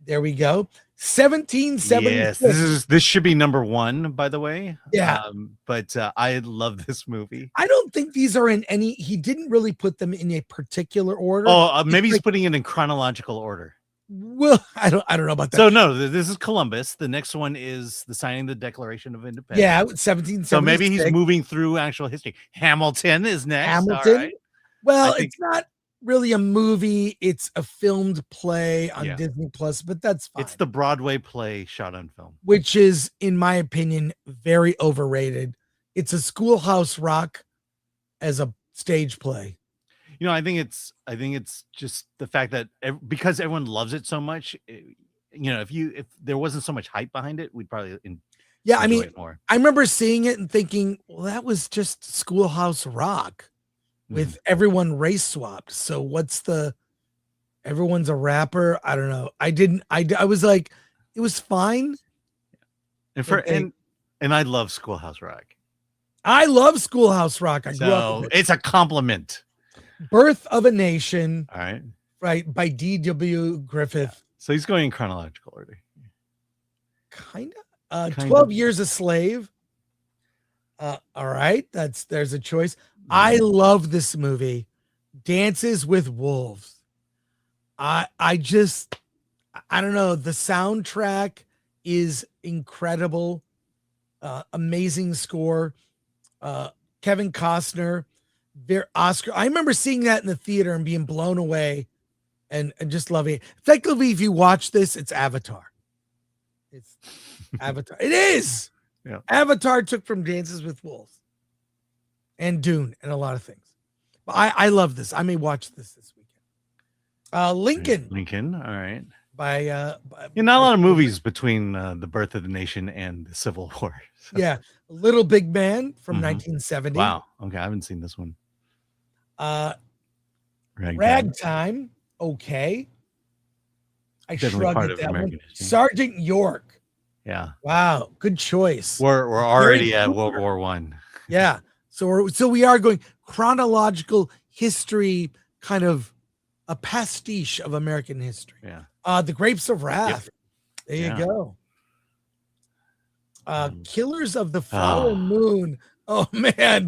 There we go. 1776. Yes, this should be number 1, by the way. Yeah. But I love this movie. I don't think these are in any. He didn't really put them in a particular order. Oh, maybe he's putting it in chronological order. Well, I don't know about that. So no, this is Columbus. The next one is the signing of the Declaration of Independence. Yeah, 1776. So maybe he's moving through actual history. Hamilton is next. Hamilton. All right. Well, it's not really a movie. It's a filmed play on Disney Plus, but that's fine. It's the Broadway play shot on film, which is, in my opinion, very overrated. It's a Schoolhouse Rock as a stage play. I think it's just the fact that because everyone loves it so much, if there wasn't so much hype behind it, we'd probably enjoy it more. I remember seeing it and thinking, well, that was just Schoolhouse Rock with everyone race swapped. So everyone's a rapper? I don't know. I was like, it was fine. And I love Schoolhouse Rock. I love Schoolhouse Rock. I grew up with it. It's a compliment. Birth of a Nation. All right. Right. By D.W. Griffith. Yeah. So he's going in chronological order. Kind of. 12 Years a Slave. All right. There's a choice. I love this movie. Dances with Wolves. I don't know. The soundtrack is incredible. Amazing score. Kevin Costner. Oscar. I remember seeing that in the theater and being blown away and just loving it. Effectively, if you watch this, it's Avatar. It's Avatar. It is. Yeah. Avatar took from Dances with Wolves and Dune and a lot of things. But I love this. I may watch this weekend. Lincoln. All right. By not a lot of movies between The Birth of the Nation and the Civil War. So. Yeah. Little Big Man from 1970. Wow. Okay. I haven't seen this one. Ragtime. Okay. I Definitely shrugged at that one. History. Sergeant York. Yeah. Wow. Good choice. We're already at World War I. Yeah. So we are going chronological history, kind of a pastiche of American history. Yeah. The Grapes of Wrath. There you go. Killers of the Flower Moon. Oh man,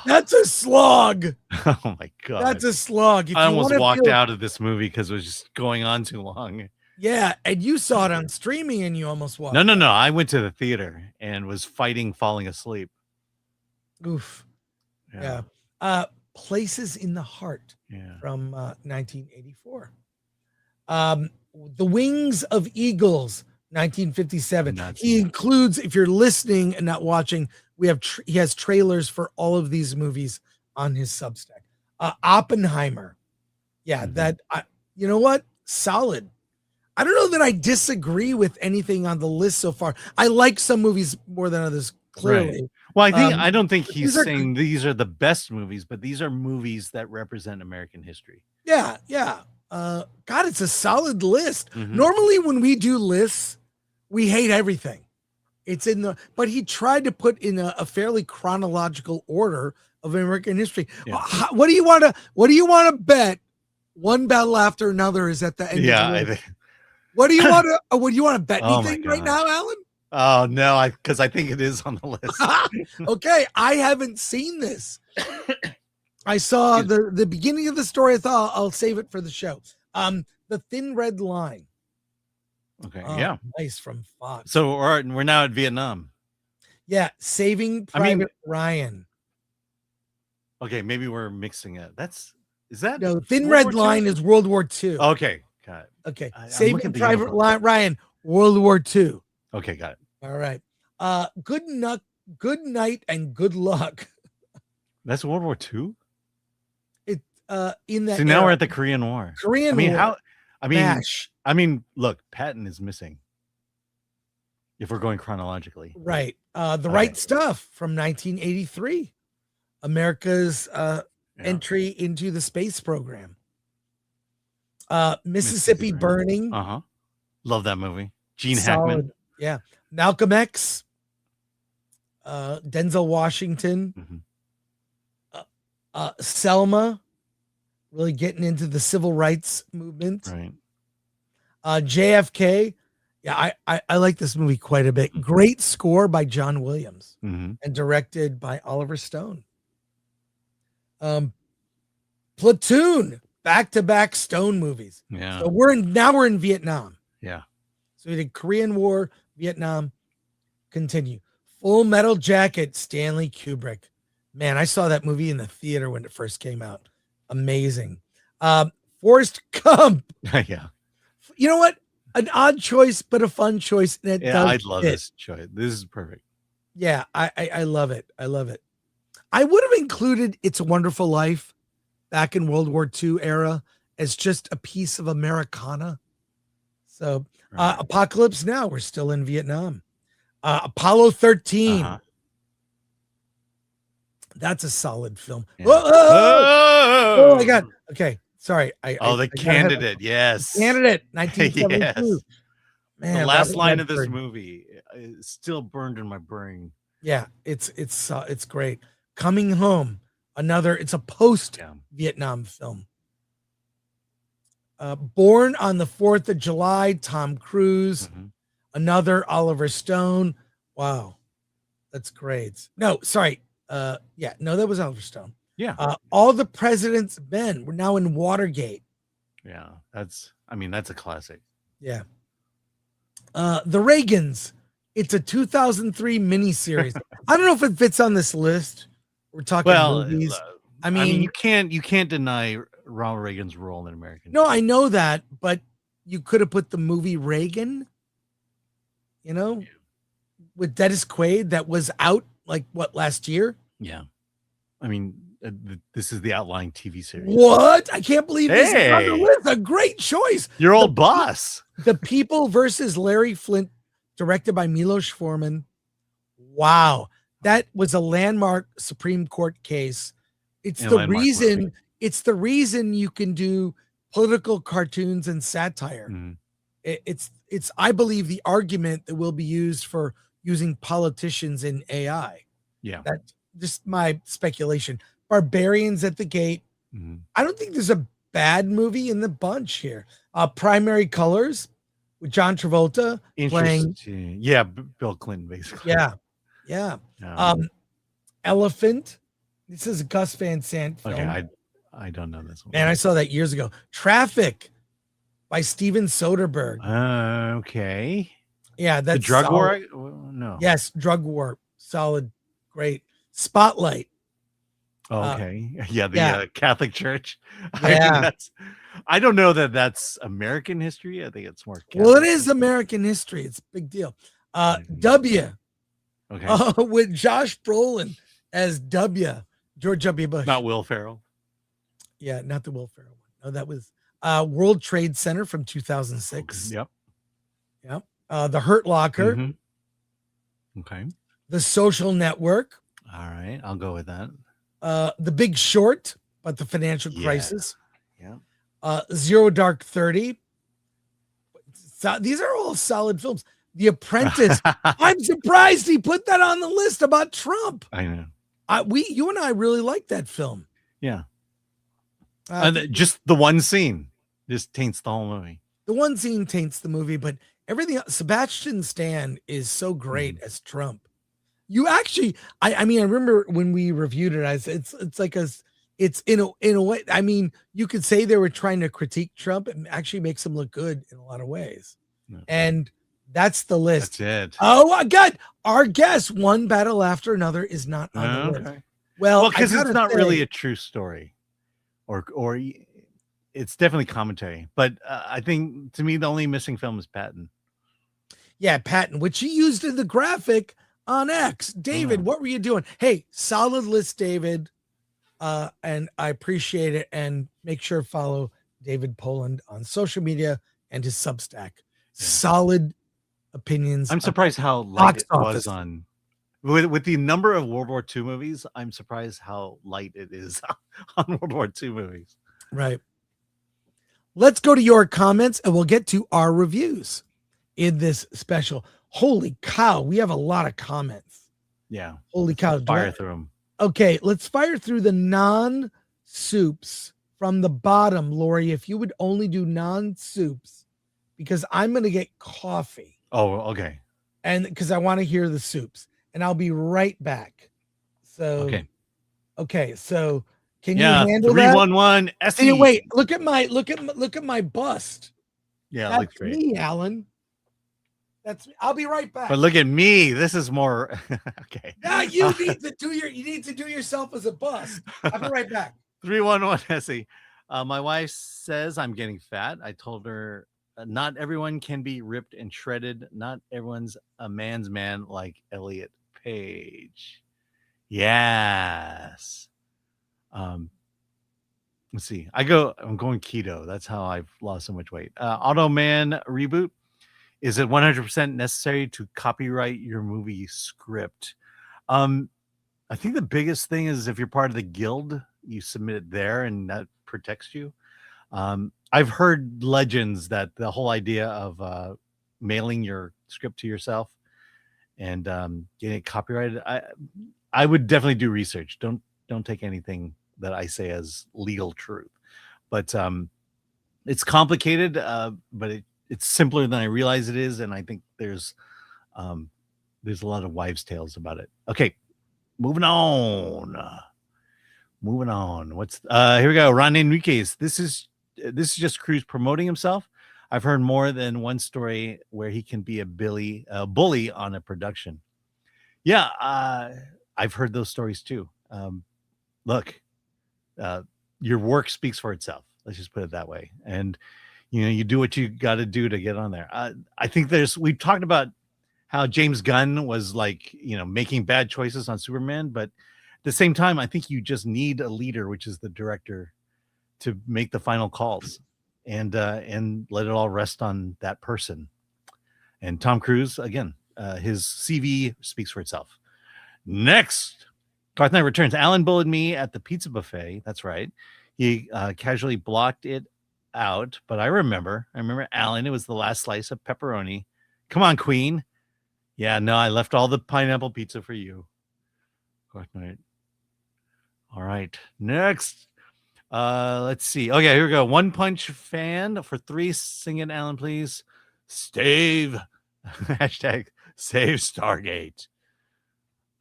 that's a slog. Oh my god, that's a slog. I almost walked out of this movie because it was just going on too long. Yeah, and you saw it on streaming, and you almost walked. No. I went to the theater and was fighting falling asleep. Oof. Yeah. Places in the Heart. Yeah. From 1984. The Wings of Eagles. 1957. He includes, if you're listening and not watching, he has trailers for all of these movies on his Substack. Oppenheimer. Yeah, you know what? Solid. I don't know that I disagree with anything on the list so far. I like some movies more than others, clearly. Right. Well, I don't think he's saying these are the best movies, but these are movies that represent American history. Yeah. God, it's a solid list. Normally when we do lists, we hate everything. But he tried to put in a fairly chronological order of American history. Yeah. What do you want to bet? One battle after another is at the end. Yeah. What do you want to bet anything right now, Alan? Oh no, because I think it is on the list. Okay, I haven't seen this. I saw the beginning of the story. I thought I'll save it for the show. The Thin Red Line. Okay. Yeah. Nice, from Fox. So we're now at Vietnam. Yeah. Saving Private Ryan. Okay. Maybe we're mixing it. Is that no? Thin Red Line is World War II. Okay. Got it. Okay. Saving Private Ryan, World War II. Okay. Got it. All right. Good night and good luck. That's World War II. In that. So now we're at the Korean War. War. I mean, look, Patton is missing. If we're going chronologically, right? The Right Stuff from 1983, America's entry into the space program. Mississippi Burning. Love that movie. Gene Solid. Hackman. Yeah. Malcolm X, Denzel Washington, Selma, really getting into the civil rights movement. Right. JFK. Yeah, I like this movie quite a bit. Great score by John Williams and directed by Oliver Stone. Platoon, back-to-back Stone movies. Yeah. So we're in Vietnam. Yeah. So we did Korean War, Vietnam, continue. Full Metal Jacket, Stanley Kubrick. Man, I saw that movie in the theater when it first came out. Amazing. Forrest Gump. Yeah. You know what? An odd choice, but a fun choice. And it does I love fit. this choice. This is perfect. Yeah, I love it. I love it. I would have included It's a Wonderful Life back in World War II era as just a piece of Americana. So Apocalypse Now, we're still in Vietnam. Apollo 13. That's a solid film. Yeah. Oh my God. Okay. Sorry. The Candidate. Yes. Candidate, 1972. Yes. Man, the last Robert line of this Redford. movie is still burned in my brain. Yeah, it's great. Coming Home, it's a post-Vietnam film. Born on the 4th of July, Tom Cruise, another Oliver Stone. Wow, that's great. No, sorry. That was Oliver Stone. Yeah. All the President's Men. We're now in Watergate. Yeah, that's a classic. Yeah. The Reagans. It's a 2003 miniseries. I don't know if it fits on this list. We're talking movies. I mean, you can't deny Ronald Reagan's role in American. No, I know that, but you could have put the movie Reagan, with Dennis Quaid that was out last year? Yeah. I mean, this is the Outlying TV series. What? I can't believe this is on the Hey! list. A great choice. Your old boss. The People versus Larry Flint, directed by Milos Forman. Wow. That was a landmark Supreme Court case. It's the reason you can do political cartoons and satire. It's I believe the argument that will be used for using politicians in AI. Yeah. That's just my speculation. Barbarians at the Gate. I don't think there's a bad movie in the bunch here. Primary Colors with John Travolta playing. Interesting. Yeah, Bill Clinton, basically. Yeah. Elephant. This is a Gus Van Sant film. Okay, I don't know this one. Man, I saw that years ago. Traffic by Steven Soderbergh. Okay. Yeah, that's the drug solid. war. No. Yes, Drug War. Solid. Great. Spotlight. Okay. The Catholic Church. Yeah. I don't know that that's American history. I think it's more Catholic. Well, it is American history. It's a big deal. W. Okay. With Josh Brolin as W. George W. Bush. Not Will Ferrell. Yeah, not the Will Ferrell one. No, that was World Trade Center from 2006. Yep. The Hurt Locker. Okay. The Social Network. All right. I'll go with that. The Big Short, but the financial crisis. Yeah. Zero Dark 30. So, these are all solid films. The Apprentice. I'm surprised he put that on the list about Trump. I know. You and I really like that film. Yeah. Just the one scene just taints the whole movie. The one scene taints the movie, but everything else, Sebastian Stan is so great as Trump. You actually, I remember when we reviewed it, I said it's like it's in a way. I mean, you could say they were trying to critique Trump. It actually makes him look good in a lot of ways. No. And that's the list. That's it. Oh my God. Our guess, One Battle After Another, is not on the list. Well, because it's not really a true story, or it's definitely commentary. But I think to me, the only missing film is Patton. Yeah, Patton, which he used in the graphic on X. David, what were you doing? Hey, solid list, David. And I appreciate it. And make sure to follow David Poland on social media and his Substack. Solid opinions. I'm surprised how light it was on with the number of World War II movies. I'm surprised how light it is on World War II movies. Right. Let's go to your comments and we'll get to our reviews. in this special. Holy cow, we have a lot of comments. Yeah. Holy cow. Fire through them. Okay, let's fire through the non-soups from the bottom, Lori. If you would only do non-soups, because I'm going to get coffee. Oh, okay. And because I want to hear the soups. And I'll be right back. So, okay. So can you handle that? 311 SE. Hey, wait, look at my bust. Yeah, that's looks great. me, Alan. That's me. I'll be right back. But look at me. This is more okay. Now you need to do yourself as a bust. I'll be right back. 311 SE. My wife says I'm getting fat. I told her not everyone can be ripped and shredded. Not everyone's a man's man like Elliot Page. Yes. Let's see. I'm going keto. That's how I've lost so much weight. Auto Man reboot. Is it 100% necessary to copyright your movie script? I think the biggest thing is if you're part of the guild, you submit it there and that protects you. I've heard legends that the whole idea of mailing your script to yourself and getting it copyrighted, I would definitely do research. Don't take anything that I say as legal truth. But it's complicated, but it's simpler than I realize it is, and I think there's a lot of wives' tales about it. Okay, moving on. What's here we go? Ron Enriquez. This is just Cruz promoting himself. I've heard more than one story where he can be a bully on a production. Yeah, I've heard those stories too. Look, your work speaks for itself. Let's just put it that way. And you do what you got to do to get on there. I think we've talked about how James Gunn was like, making bad choices on Superman, but at the same time, I think you just need a leader, which is the director, to make the final calls and let it all rest on that person. And Tom Cruise, again, his CV speaks for itself. Next, Darth Knight Returns. Alan bullied me at the pizza buffet. That's right. He casually blocked it out, but I remember Alan. It was the last slice of pepperoni. Come on, Queen. Yeah, no, I left all the pineapple pizza for you. Darth Knight. All right, next. Let's see. Okay, here we go. One Punch fan for 3. Sing it, Alan, please. Stave. Hashtag save Stargate.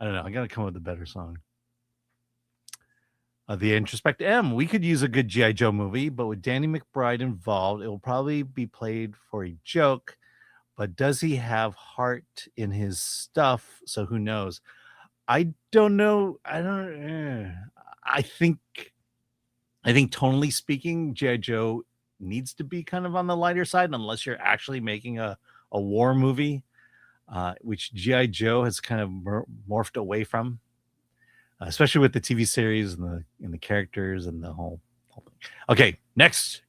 I don't know. I got to come up with a better song. The Introspect M. We could use a good G.I. Joe movie, but with Danny McBride involved, it will probably be played for a joke. But does he have heart in his stuff? So who knows? I don't know. I think tonally speaking, G.I. Joe needs to be kind of on the lighter side, unless you're actually making a war movie, which G.I. Joe has kind of morphed away from, especially with the TV series and the characters and the whole thing. Okay, next.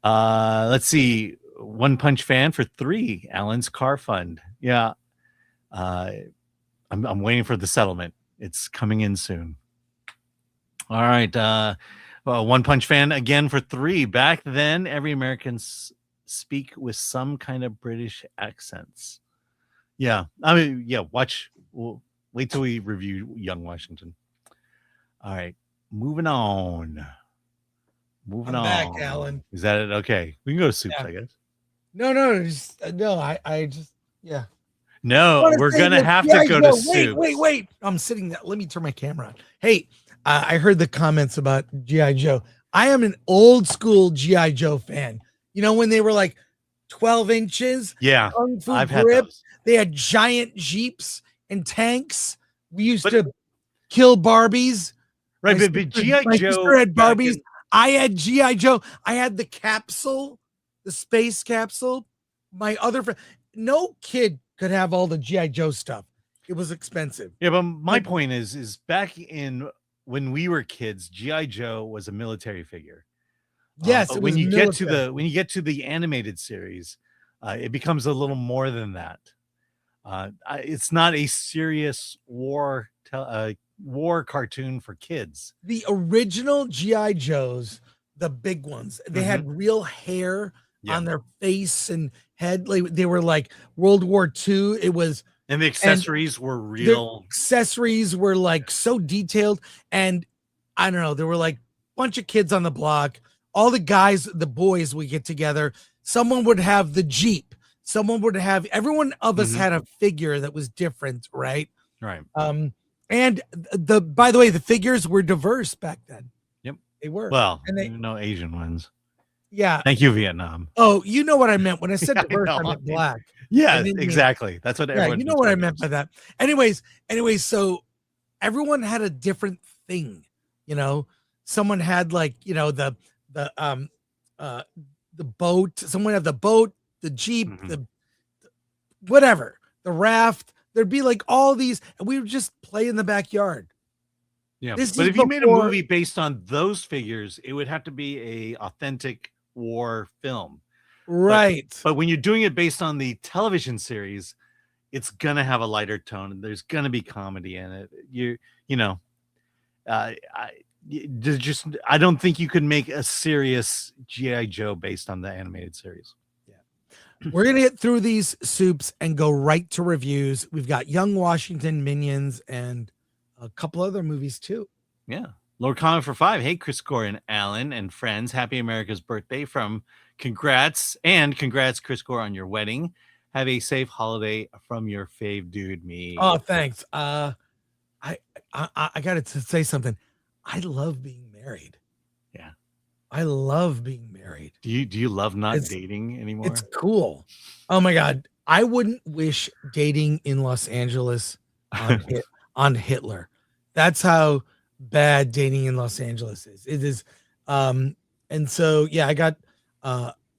Let's see. One Punch fan for 3. Alan's car fund. Yeah. I'm waiting for the settlement. It's coming in soon. All right. One Punch fan again for 3. Back then, every American speak with some kind of British accents. Yeah. I mean, yeah, we'll wait till we review Young Washington. All right. Moving on. I'm back, Alan. Is that it? Okay. We can go to soups, I guess. No. I just, yeah. No, we're going to have to go to soups. Wait. I'm sitting there. Let me turn my camera on. Hey, I heard the comments about G.I. Joe. I am an old school G.I. Joe fan. When they were like 12 inches. Yeah. I've had those. They had giant Jeeps and tanks. We used to kill Barbies. Right, but G.I. My Joe sister had Barbies. I had G.I. Joe. I had the capsule, the space capsule. My other friend, no kid could have all the G.I. Joe stuff. It was expensive. Yeah, but my point is back in when we were kids, G.I. Joe was a military figure. Yes, but when you get to the animated series, it becomes a little more than that. It's not a serious war cartoon for kids. The original G.I. Joes, the big ones, they had real hair on their face and head. Like they were like World War II. It was, and the accessories were the real. accessories were like so detailed, and I don't know, there were like a bunch of kids on the block. All the guys, the boys would get together. Someone would have the Jeep. Someone would have, everyone of us had a figure that was different, right? Right. And by the way, the figures were diverse back then. Yep. They were. Well, and they, no Asian ones. Yeah. Thank you, Vietnam. Oh, you know what I meant when I said Yeah, diverse, I I know. meant black. Yeah, exactly. That's what everyone. You know what I meant by that. Anyways, so everyone had a different thing, you know. Someone had like, you know, the boat, someone had the boat, the Jeep, the whatever, the raft. There'd be like all these, and we would just play in the backyard. Yeah, This but is if you made a before- movie based on those figures, it would have to be a authentic war film. Right. But when you're doing it based on the television series, it's gonna have a lighter tone and there's gonna be comedy in it. I don't think you could make a serious G.I. Joe based on the animated series. We're going to get through these soups and go right to reviews. We've got Young Washington, Minions, and a couple other movies too. Yeah. Lord Comment for 5. Hey, Chris, Gore, and Alan and friends. Happy America's birthday from congrats, Chris Gore, on your wedding. Have a safe holiday from your fave dude, me. Oh, thanks. I got to say something. I love being married. Yeah. I love being married. Do you love not dating anymore? It's cool. Oh my God. I wouldn't wish dating in Los Angeles on Hitler. That's how bad dating in Los Angeles is. It is. And so, yeah, I got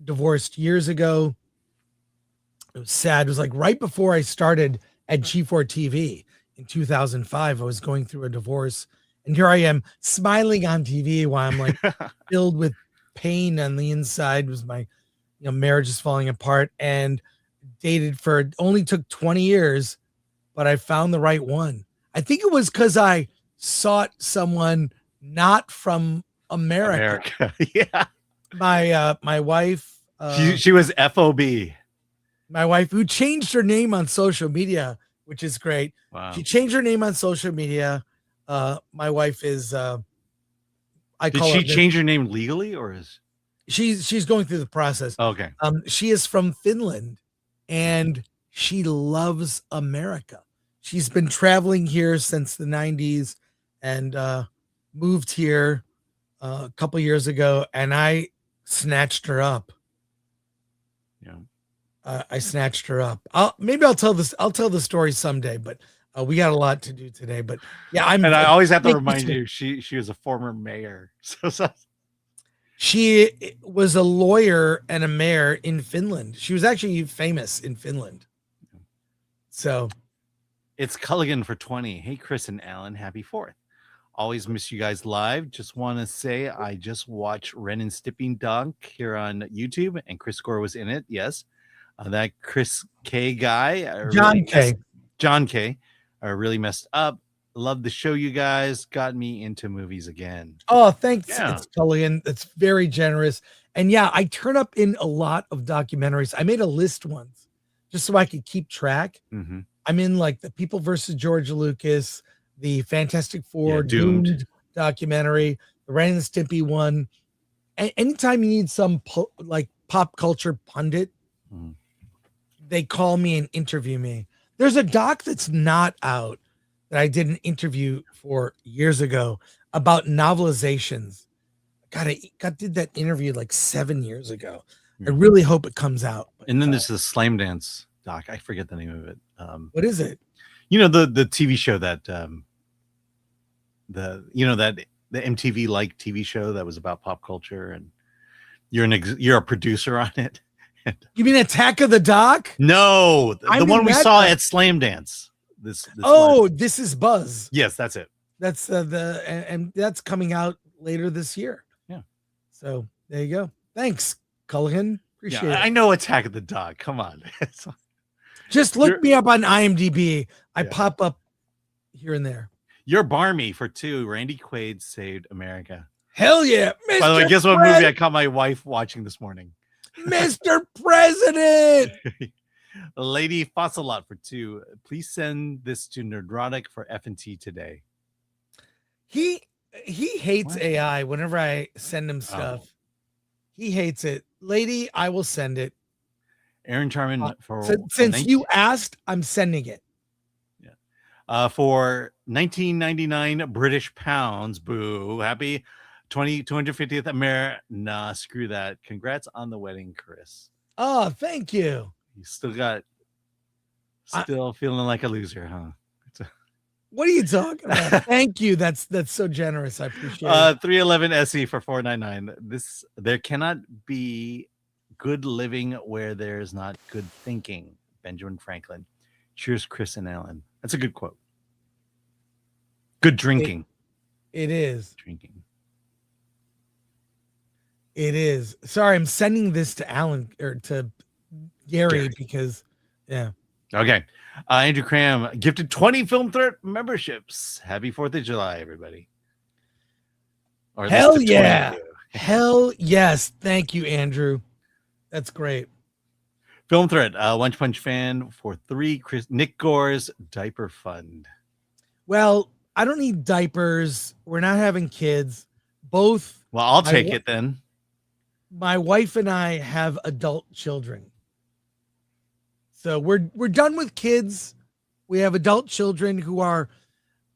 divorced years ago. It was sad. It was like right before I started at G4 TV in 2005. I was going through a divorce. And here I am smiling on TV while I'm like filled with pain on the inside. Was my marriage is falling apart, and dated for only took 20 years, but I found the right one. I think it was because I sought someone not from America. Yeah. My wife. She was FOB. My wife, who changed her name on social media, which is great. Wow. She changed her name on social media. My wife is Did she change her name legally, or is she's going through the process? Okay. She is from Finland and she loves America. She's been traveling here since the 90s and moved here a couple years ago, and I snatched her up. Yeah. I snatched her up. I'll tell the story someday, but we got a lot to do today. But yeah, I always have to remind you, she was a former mayor. So she was a lawyer and a mayor in Finland. She was actually famous in Finland. So it's Culligan for 20. Hey, Chris and Alan, happy 4th. Always miss you guys live. Just want to say I just watched Ren and Stipping Dog here on YouTube, and Chris Gore was in it. Yes. That Chris K guy. John K. Really messed up. Love the show, you guys. Got me into movies again. Oh, thanks. Yeah. It's Culligan. That's very generous. And yeah, I turn up in a lot of documentaries. I made a list once just so I could keep track. Mm-hmm. I'm in like the People versus George Lucas, the Fantastic Four, Doomed documentary, the Ren and Stimpy one. Anytime you need some pop culture pundit, they call me and interview me. There's a doc that's not out that I did an interview for years ago about novelizations. God, did that interview like 7 years ago. I really hope it comes out. And then there's the Slam Dance doc. I forget the name of it. What is it? The TV show that the MTV like TV show that was about pop culture, and you're a producer on it. You mean Attack of the Doc? No, the one we saw at Slam Dance. This is Buzz. Yes, that's it. That's and that's coming out later this year. Yeah. So there you go. Thanks, Culligan. Appreciate it. I know Attack of the Dog. Come on. Just look me up on IMDb. I pop up here and there. You're Barmy for 2. Randy Quaid saved America. Hell yeah. By the way, guess what movie I caught my wife watching this morning? Mr. President. Lady Fossilot for 2. Please send this to Nerdrotic for F&T today. He hates AI whenever I send him stuff. He hates it. Lady, I will send it. Aaron Charman for since you asked, I'm sending it. For 1999 British pounds. Boo. Happy 250th America. Nah, screw that. Congrats on the wedding, Chris. Oh, thank you. You still feeling like a loser, huh? What are you talking about? Thank you. That's so generous. I appreciate it. 311 SE for 499. There cannot be good living where there's not good thinking. Benjamin Franklin. Cheers, Chris and Alan. That's a good quote. Good drinking. It is. Drinking. It is. Sorry, I'm sending this to Alan or to Gary. Because, yeah. Okay. Andrew Cram gifted 20 Film Threat memberships. Happy 4th of July, everybody. Or hell yeah. Hell yes. Thank you, Andrew. That's great. Film Threat, One Punch Fan for 3. Nick Gore's Diaper Fund. Well, I don't need diapers. We're not having kids. Both. Well, I'll take it then. My wife and I have adult children. So we're done with kids. We have adult children who are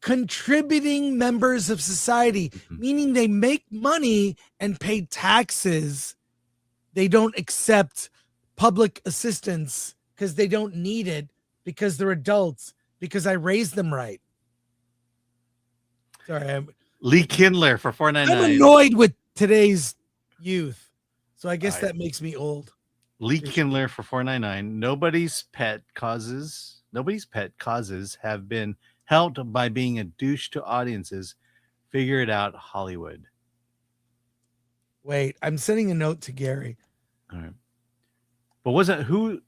contributing members of society, meaning they make money and pay taxes. They don't accept public assistance because they don't need it, because they're adults, because I raised them right. Sorry. Lee Kindler for $4.99. I'm annoyed with today's youth. So I guess that makes me old. Lee Kindler for $4.99. Nobody's pet causes have been helped by being a douche to audiences. Figure it out, Hollywood. Wait, I'm sending a note to Gary. All right. But wasn't who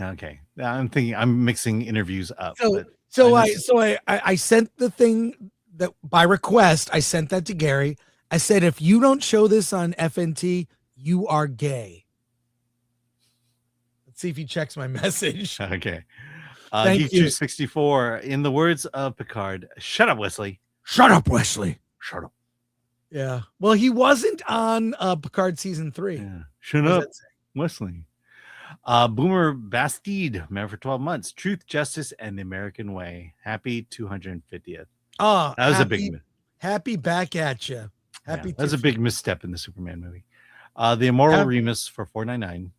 okay. I'm mixing interviews up. So I sent the thing that by request, I sent that to Gary. I said, if you don't show this on FNT, you are gay. Let's see if he checks my message. Okay. Thank you. 264. In the words of Picard, shut up, Wesley. Shut up, Wesley. Shut up. Yeah. Well, he wasn't on Picard season 3. Yeah. Shut up, Wesley. Boomer Bastide, man for 12 months. Truth, Justice, and the American Way. Happy 250th. Oh, that was a big. Happy back at you. Happy. That was a big misstep in the Superman movie. The Immortal Remus for $4.99.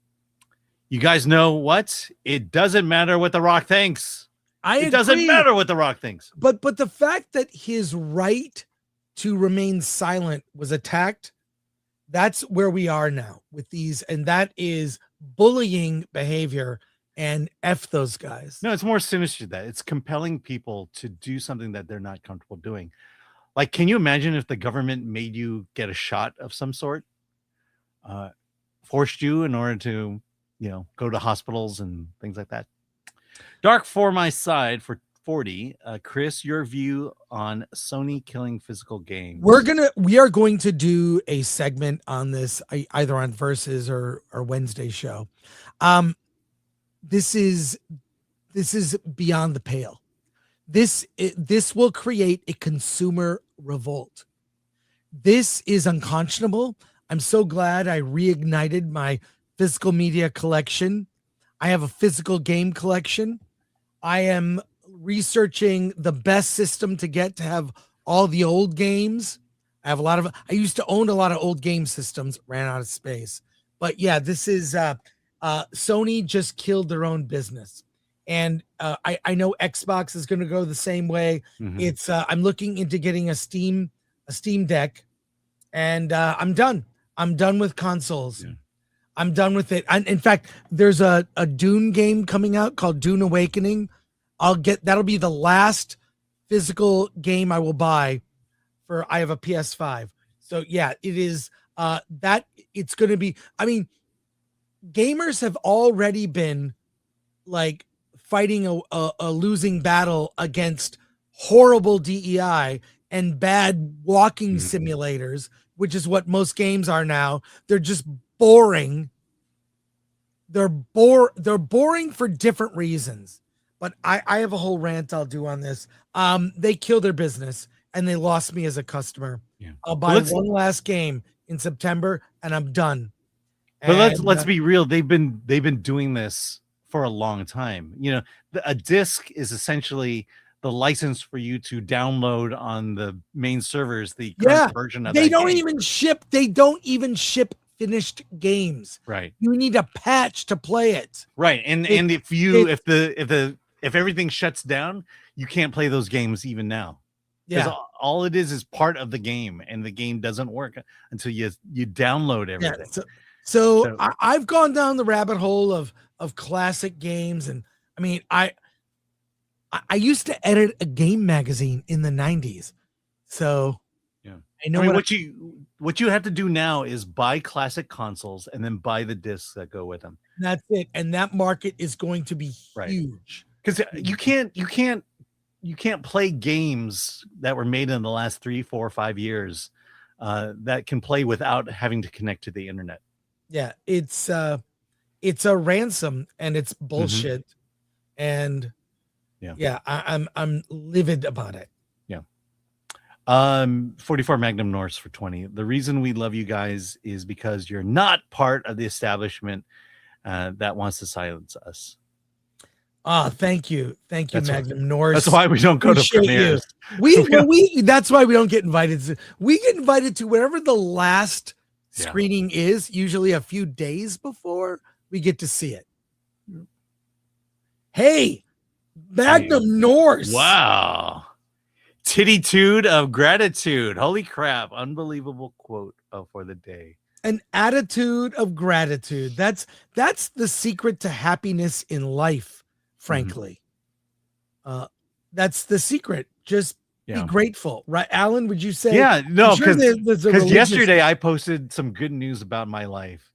You guys know what? It doesn't matter what The Rock thinks. It doesn't matter what The Rock thinks. But the fact that his right to remain silent was attacked, that's where we are now with these, and that is bullying behavior, and F those guys. No, it's more sinister than that. It's compelling people to do something that they're not comfortable doing. Like, can you imagine if the government made you get a shot of some sort? Forced you in order to, go to hospitals and things like that. Dark for my side for 40. Chris, your view on Sony killing physical games. We are going to do a segment on this either on Versus or Wednesday show. This is beyond the pale. This will create a consumer revolt. This is unconscionable. I'm so glad I reignited my physical media collection. I have a physical game collection. I am researching the best system to get to have all the old games. I used to own a lot of old game systems, ran out of space. But yeah, this is Sony just killed their own business. And I know Xbox is going to go the same way. Mm-hmm. It's I'm looking into getting a Steam Deck, and I'm done. I'm done with consoles. Yeah. I'm done with it. In fact, there's a Dune game coming out called Dune Awakening. That'll be the last physical game I will buy I have a PS5. So yeah, it is that it's going to be, gamers have already been like fighting a losing battle against horrible DEI and bad walking simulators, which is what most games are now. They're just boring they're boring for different reasons. But I have a whole rant I'll do on this. They killed their business and they lost me as a customer. Yeah. I'll buy one last game in September and I'm done. But let's be real. They've been doing this for a long time. You know, a disc is essentially the license for you to download on the main servers the current version of they that don't game. even ship. They don't even ship finished games. Right. You need a patch to play it. Right. And if everything shuts down, you can't play those games even now. Yeah. All it is part of the game, and the game doesn't work until you download everything. Yeah, so I've gone down the rabbit hole of classic games, and I mean I used to edit a game magazine in the 90s. So yeah. I know what you have to do now is buy classic consoles and then buy the discs that go with them. That's it. And that market is going to be huge. Because you can't play games that were made in the last 3, 4, 5 years that can play without having to connect to the internet. Yeah, it's a ransom and it's bullshit. And I'm livid about it. Yeah. 44 Magnum Norse for 20. The reason we love you guys is because you're not part of the establishment that wants to silence us. Thank you, Magnum Norse. That's why we don't go to premieres. That's why we don't get invited. We get invited to wherever the last screening is, usually a few days before we get to see it. Hey, Magnum Norse. Wow. Tittytude of gratitude. Holy crap. Unbelievable quote for the day. An attitude of gratitude. That's the secret to happiness in life, frankly. That's the secret. Just be grateful, right? Alan, would you say? Yeah, no, because yesterday I I posted some good news about my life,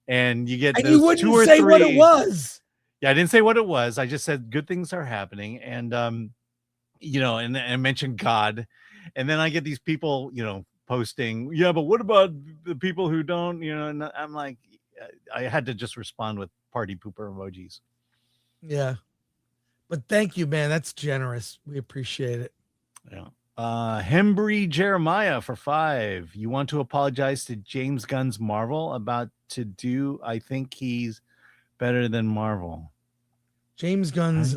and you get you wouldn't 2 or say 3. what it was. Yeah, I didn't say what it was. I just said good things are happening, and and I mentioned God, and then I get these people, posting, yeah, but what about the people who don't? And I'm like, I had to just respond with party pooper emojis. Yeah. But thank you, man. That's generous. We appreciate it. Yeah. Hembry Jeremiah for 5. You want to apologize to James Gunn's Marvel about to do? I think he's better than Marvel. James Gunn Marvels.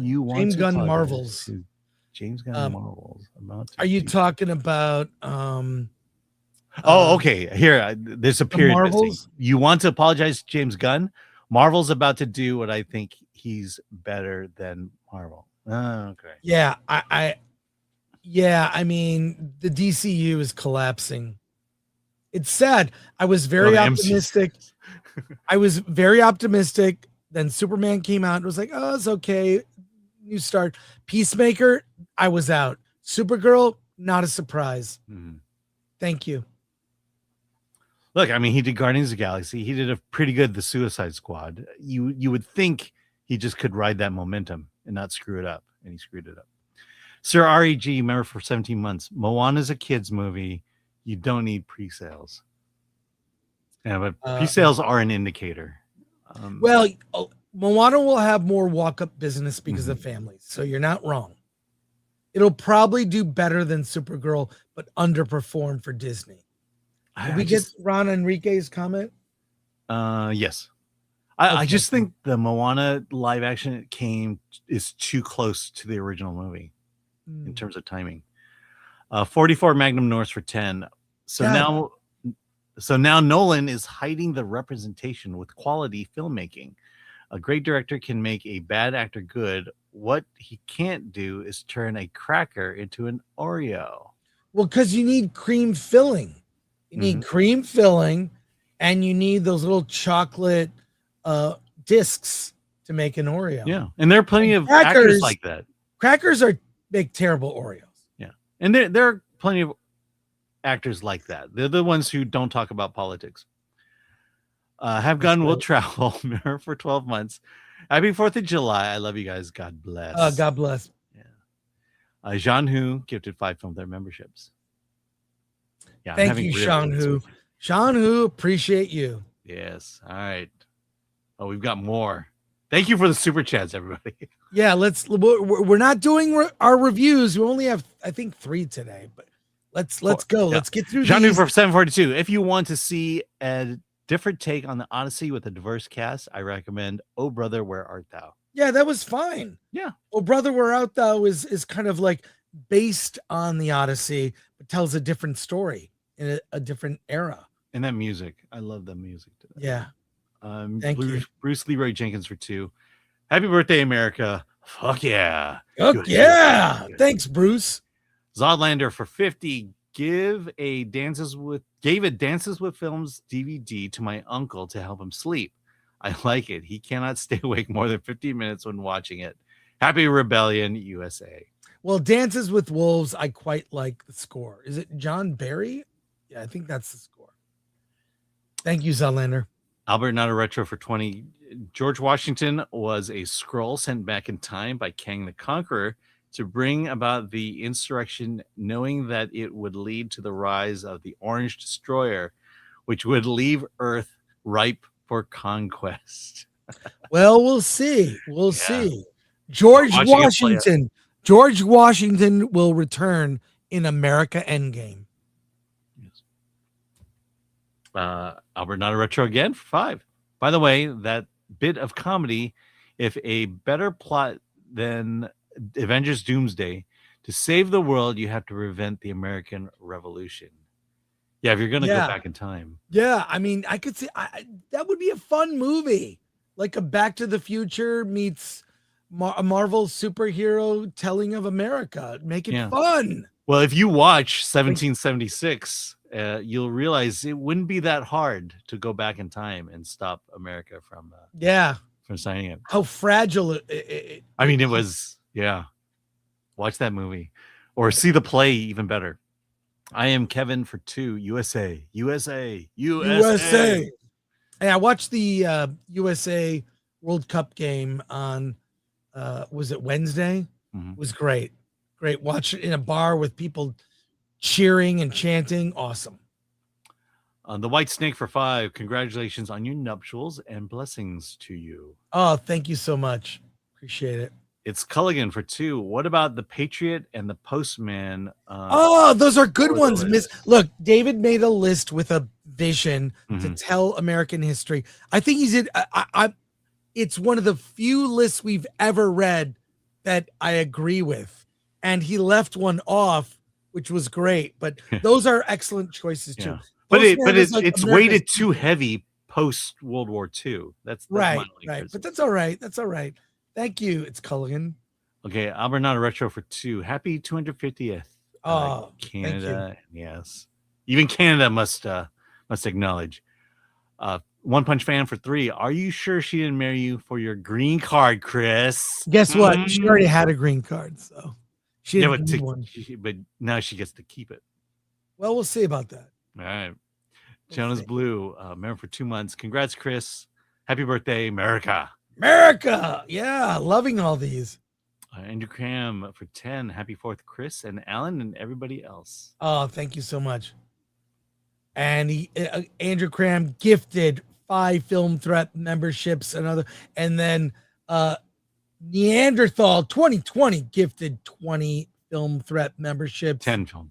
James Gunn Marvels about to are you do. talking about okay. Here, there's a period. Marvels? You want to apologize to James Gunn? Marvel's about to do what I think he's better than Marvel. Okay. Yeah, I mean, the DCU is collapsing. It's sad. I was very optimistic. I was very optimistic. Then Superman came out and was like, oh, it's okay. New start. Peacemaker, I was out. Supergirl, not a surprise. Thank you. Look, I mean, he did Guardians of the Galaxy. He did a pretty good The Suicide Squad. You would think he just could ride that momentum and not screw it up, and he screwed it up. Sir REG, remember for 17 months, Moana's a kid's movie. You don't need pre-sales. Yeah, but pre-sales are an indicator. Well, Moana will have more walk-up business because of families, so you're not wrong. It'll probably do better than Supergirl, but underperform for Disney. Did we get Ron Enrique's comment? Yes. I just think the Moana live action is too close to the original movie in terms of timing. 44 Magnum Norse for 10. So now Nolan is hiding the representation with quality filmmaking. A great director can make a bad actor good. What he can't do is turn a cracker into an Oreo. Well, because you need cream filling. You need cream filling, and you need those little chocolate discs to make an Oreo. Yeah, and there are plenty of actors like that. Crackers make terrible Oreos. Yeah, and there are plenty of actors like that. They're the ones who don't talk about politics. Have Gun Will Travel Mirror for 12 months. Happy 4th of July. I love you guys. God bless. God bless. Yeah. Jean Hu gifted 5 film their memberships. Yeah, thank you, Sean Hu. Sean Hu, appreciate you. Yes. All right. Oh, we've got more. Thank you for the super chats, everybody. Yeah, we're not doing our reviews. We only have, I think, 3 today, but let's go. Yeah. Let's get through Jean-Luc these. for 742. If you want to see a different take on the Odyssey with a diverse cast, I recommend Oh Brother, Where Art Thou? Yeah, that was fine. Yeah. Oh Brother, Where Art Thou is kind of like based on the Odyssey, but tells a different story in a different era. And that music. I love that music. Yeah. Thank you. Bruce Leroy Jenkins for 2. Happy birthday, America. Fuck yeah. Fuck yeah. Thanks, Bruce. Zodlander for 50. Gave a Dances with Films DVD to my uncle to help him sleep. I like it. He cannot stay awake more than 15 minutes when watching it. Happy Rebellion, USA. Well, Dances with Wolves, I quite like the score. Is it John Barry? Yeah, I think that's the score. Thank you, Zodlander. Albert Not a Retro for 20. George Washington was a scroll sent back in time by Kang the Conqueror to bring about the insurrection, knowing that it would lead to the rise of the Orange Destroyer, which would leave Earth ripe for conquest. Well, we'll see. We'll see. George Washington will return in America Endgame. Albert Not a Retro again for 5. By the way, that bit of comedy, if a better plot than Avengers Doomsday, to save the world, you have to prevent the American Revolution. Yeah, if you're going to go back in time. Yeah, I mean, I could see that would be a fun movie. Like a Back to the Future meets a Marvel superhero telling of America. Make it fun. Well, if you watch 1776, you'll realize it wouldn't be that hard to go back in time and stop America from signing it. How fragile I mean, it was. Yeah, watch that movie or see the play. Even better. I am Kevin for 2. USA. Hey, I watched the USA World Cup game on was it Wednesday? Mm-hmm. It was great. Watch it in a bar with people cheering and chanting. Awesome. The White Snake for 5. Congratulations on your nuptials and blessings to you. Oh, thank you so much. Appreciate it. It's Culligan for 2. What about the Patriot and the Postman? Those are good ones. Look, David made a list with a vision to tell American history. I think he's in. It's one of the few lists we've ever read that I agree with, and he left one off, which was great. But those are excellent choices too. But it's weighted too heavy post World War II. That's right. But that's all right. Thank you. It's Culligan. Okay, Albert Not a Retro for 2. Happy 250th. Canada. Yes. Even Canada must acknowledge. One Punch Fan for 3. Are you sure she didn't marry you for your green card, Chris? Guess what? She already had a green card, so she didn't need one. But now she gets to keep it. Well, we'll see about that. All right. Jonas Blue, married for 2 months. Congrats, Chris. Happy birthday, America. Yeah, loving all these. Andrew Cram for 10. Happy 4th, Chris and Alan and everybody else. Oh, thank you so much. And Andrew Cram gifted 5 Film Threat memberships, and then Neanderthal 2020 gifted 20 Film Threat memberships. 10 film.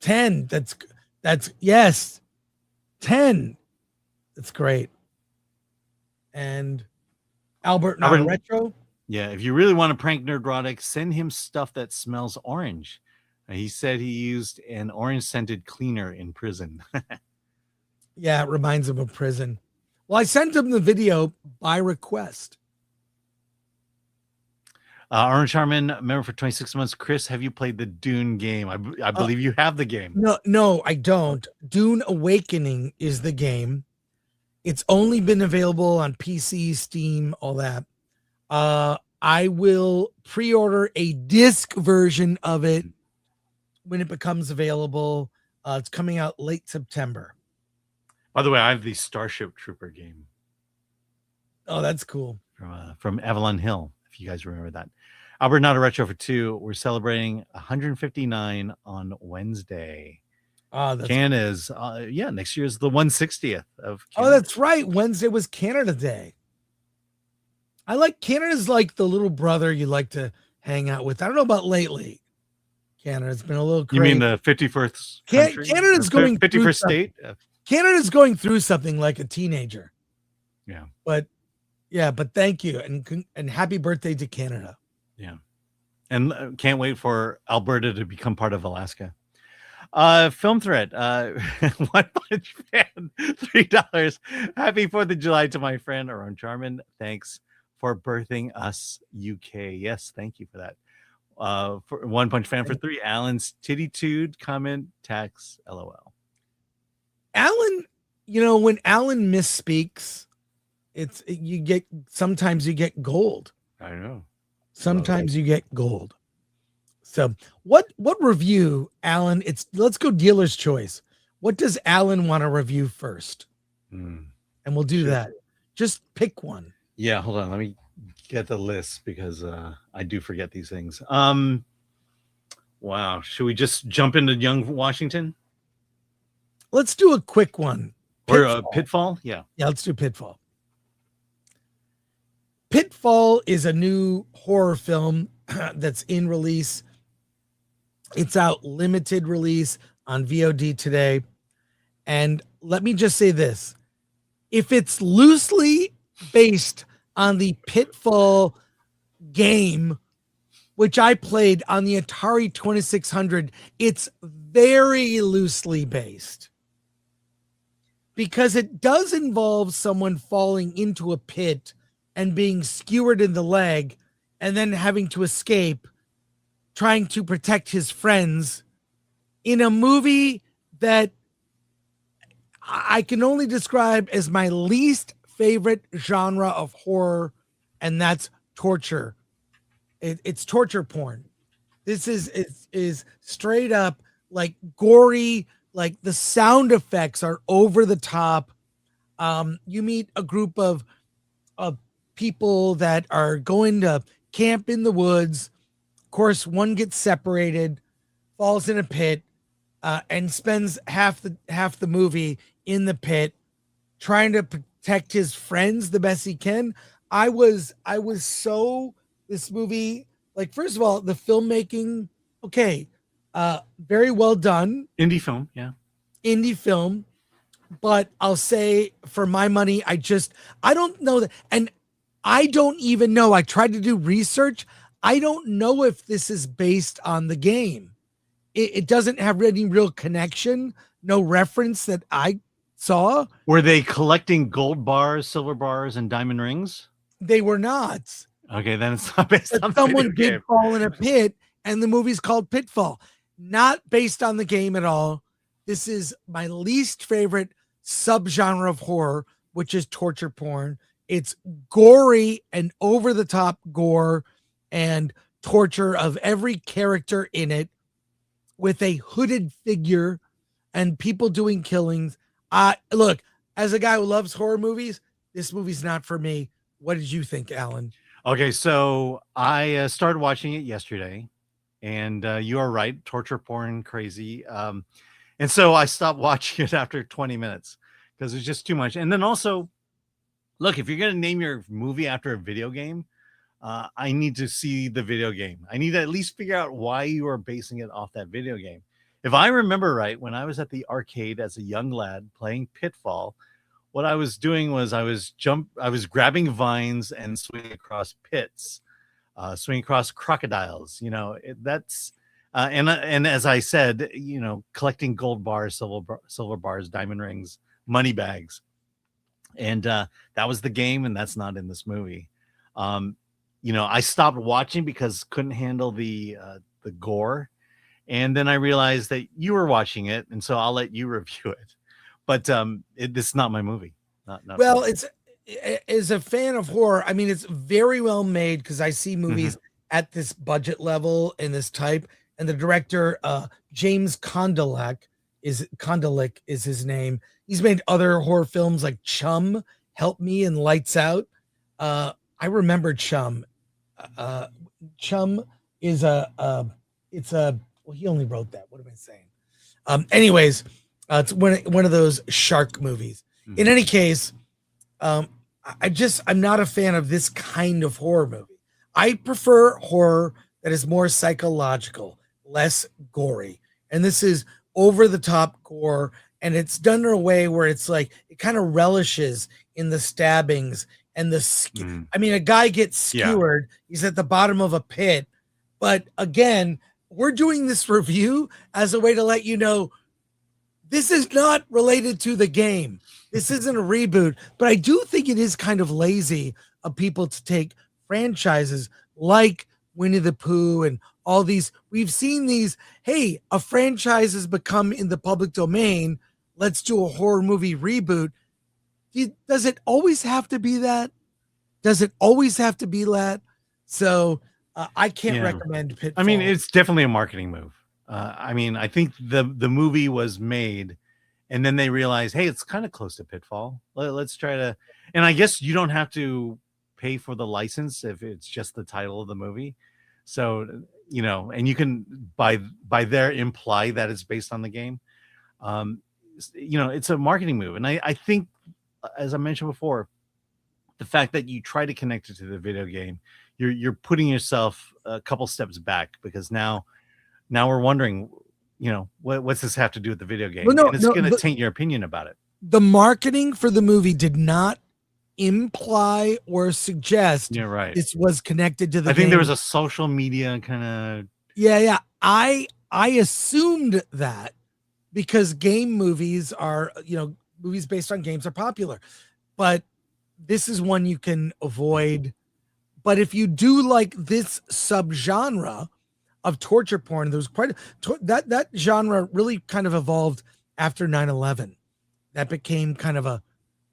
10. That's yes. 10. That's great. And Albert Retro. Yeah, if you really want to prank Nerdrotic, send him stuff that smells orange. He said he used an orange-scented cleaner in prison. Yeah, it reminds him of prison. Well, I sent him the video by request. Orange Harmon, member for 26 months. Chris, have you played the Dune game? I believe you have the game. No, I don't. Dune Awakening is the game. It's only been available on PC, Steam, all that. I will pre-order a disc version of it when it becomes available. It's coming out late September. By the way, I have the Starship Trooper game. Oh, that's cool. From Avalon Hill, if you guys remember that. Albert Not a Retro for 2. We're celebrating 159 on Wednesday. Canada is next year is the 160th of Canada. Oh, that's right. Wednesday was Canada Day. I like Canada's like the little brother you like to hang out with. I don't know about lately. Canada's been a little crazy. You mean the 51st country? Canada's going 51st state? Canada's going through something like a teenager. Yeah. But thank you and happy birthday to Canada. Yeah. And can't wait for Alberta to become part of Alaska. Film threat. One Punch Fan, $3. Happy 4th of July to my friend Aaron Charman. Thanks for birthing us, UK. Yes, thank you for that. For One Punch Fan for 3. Alan's titty-tude comment, tax, LOL. Alan, when Alan misspeaks, sometimes you get gold. I know. Sometimes you get gold. So what review, Alan? Let's go dealer's choice. What does Alan want to review first? And we'll do that. Just pick one. Yeah, hold on. Let me get the list because I do forget these things. Wow. Should we just jump into Young Washington? Let's do a quick one. Or Pitfall? Yeah. Yeah, let's do Pitfall. Pitfall is a new horror film that's in release. It's out limited release on VOD today. And let me just say this. If it's loosely based on the Pitfall game, which I played on the Atari 2600, it's very loosely based. Because it does involve someone falling into a pit and being skewered in the leg and then having to escape, trying to protect his friends in a movie that I can only describe as my least favorite genre of horror, and that's torture. It's torture porn. This is straight up like gory, like the sound effects are over the top. You meet a group of people that are going to camp in the woods. Of course, one gets separated, falls in a pit, and spends half the movie in the pit trying to protect his friends the best he can. I was so this movie, like, first of all, the filmmaking, okay, very well done. Indie film, yeah. Indie film. But I'll say for my money, I don't know that. And I don't even know. I tried to do research. I don't know if this is based on the game. It doesn't have any real connection, no reference that I saw. Were they collecting gold bars, silver bars, and diamond rings? They were not. Okay, then it's not based on someone did fall in a pit, and the movie's called Pitfall. Not based on the game at all. This is my least favorite subgenre of horror, which is torture porn. It's gory and over the top gore and torture of every character in it with a hooded figure and people doing killings. Look, as a guy who loves horror movies, this movie's not for me. What did you think, Alan? Okay, so I started watching it yesterday, and you are right, torture porn, crazy. And so I stopped watching it after 20 minutes because it's just too much. And then also, look, if you're going to name your movie after a video game, I need to see the video game. I need to at least figure out why you are basing it off that video game. If I remember right, when I was at the arcade as a young lad playing Pitfall, what I was doing was I was grabbing vines and swinging across pits, swinging across crocodiles. And as I said, collecting gold bars, silver bars, diamond rings, money bags. And that was the game, and that's not in this movie. I stopped watching because couldn't handle the gore. And then I realized that you were watching it, and so I'll let you review it. But this is not my movie. Not well, it's as a fan of horror, I mean, it's very well made because I see movies at this budget level and this type. And the director, James Kondelik is his name. He's made other horror films like Chum, Help Me, and Lights Out. I remember Chum. Chum is well, he only wrote that. What am I saying? Anyways, it's one of those shark movies. In any case, I'm not a fan of this kind of horror movie. I prefer horror that is more psychological, less gory. And this is over the top gore, and it's done in a way where it's like it kind of relishes in the stabbings and the I mean, a guy gets skewered, he's at the bottom of a pit. But again, we're doing this review as a way to let you know this is not related to the game. This isn't a reboot, but I do think it is kind of lazy of people to take franchises like Winnie the Pooh and all these. We've seen these, hey, a franchise has become in the public domain. Let's do a horror movie reboot. Does it always have to be that? Does it always have to be that? So I can't recommend Pitfall. I mean, it's definitely a marketing move. I mean, I think the movie was made and then they realized, hey, it's kind of close to Pitfall. Let's try to, and I guess you don't have to pay for the license if it's just the title of the movie. So, and you can by there imply that it's based on the game. It's a marketing move. And I think, as I mentioned before, the fact that you try to connect it to the video game, you're putting yourself a couple steps back, because now we're wondering, what's this have to do with the video game? And it's going to taint your opinion about it. The marketing for the movie did not imply or suggest this was connected to the game. I think there was a social media kind of. Yeah. I assumed that because game movies are, movies based on games are popular, but this is one you can avoid. But if you do like this subgenre of torture porn, there was quite that genre really kind of evolved after 9/11. That became kind of a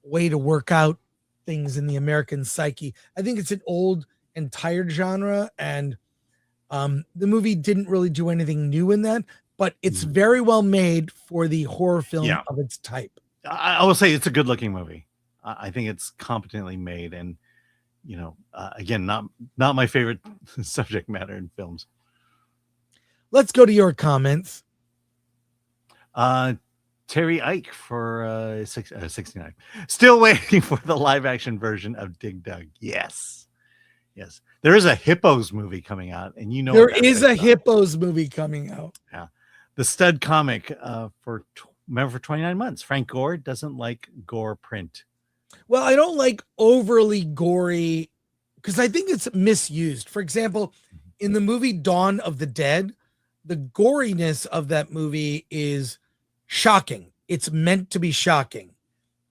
way to work out things in the American psyche. I think it's an old and tired genre, and the movie didn't really do anything new in that, but it's very well made for the horror film of its type. I will say it's a good looking movie. I think it's competently made, and again, not my favorite subject matter in films. Let's go to your comments. Terry Ike for 69. Still waiting for the live action version of Dig Dug. Yes. There is a Hippos movie coming out, and there is a Hippos movie coming out. Yeah. The stud comic for 29 months. Frank Gore doesn't like gore print. Well, I don't like overly gory because I think it's misused. For example, in the movie Dawn of the Dead, the goriness of that movie is shocking. It's meant to be shocking.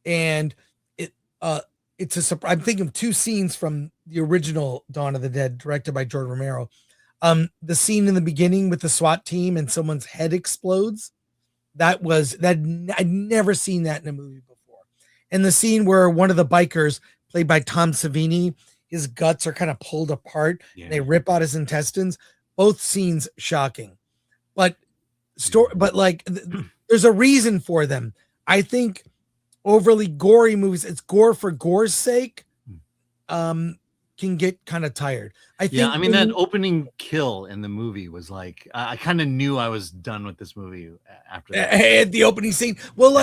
And it's a surprise. I'm thinking of two scenes from the original Dawn of the Dead, directed by George Romero. The scene in the beginning with the SWAT team and someone's head explodes. I'd never seen that in a movie before. And the scene where one of the bikers, played by Tom Savini, his guts are kind of pulled apart. And they rip out his intestines. Both scenes shocking. But there's a reason for them. I think overly gory movies, it's gore for gore's sake, can get kind of tired. I think that opening kill in the movie was like, I kind of knew I was done with this movie after that. At the opening scene. Well,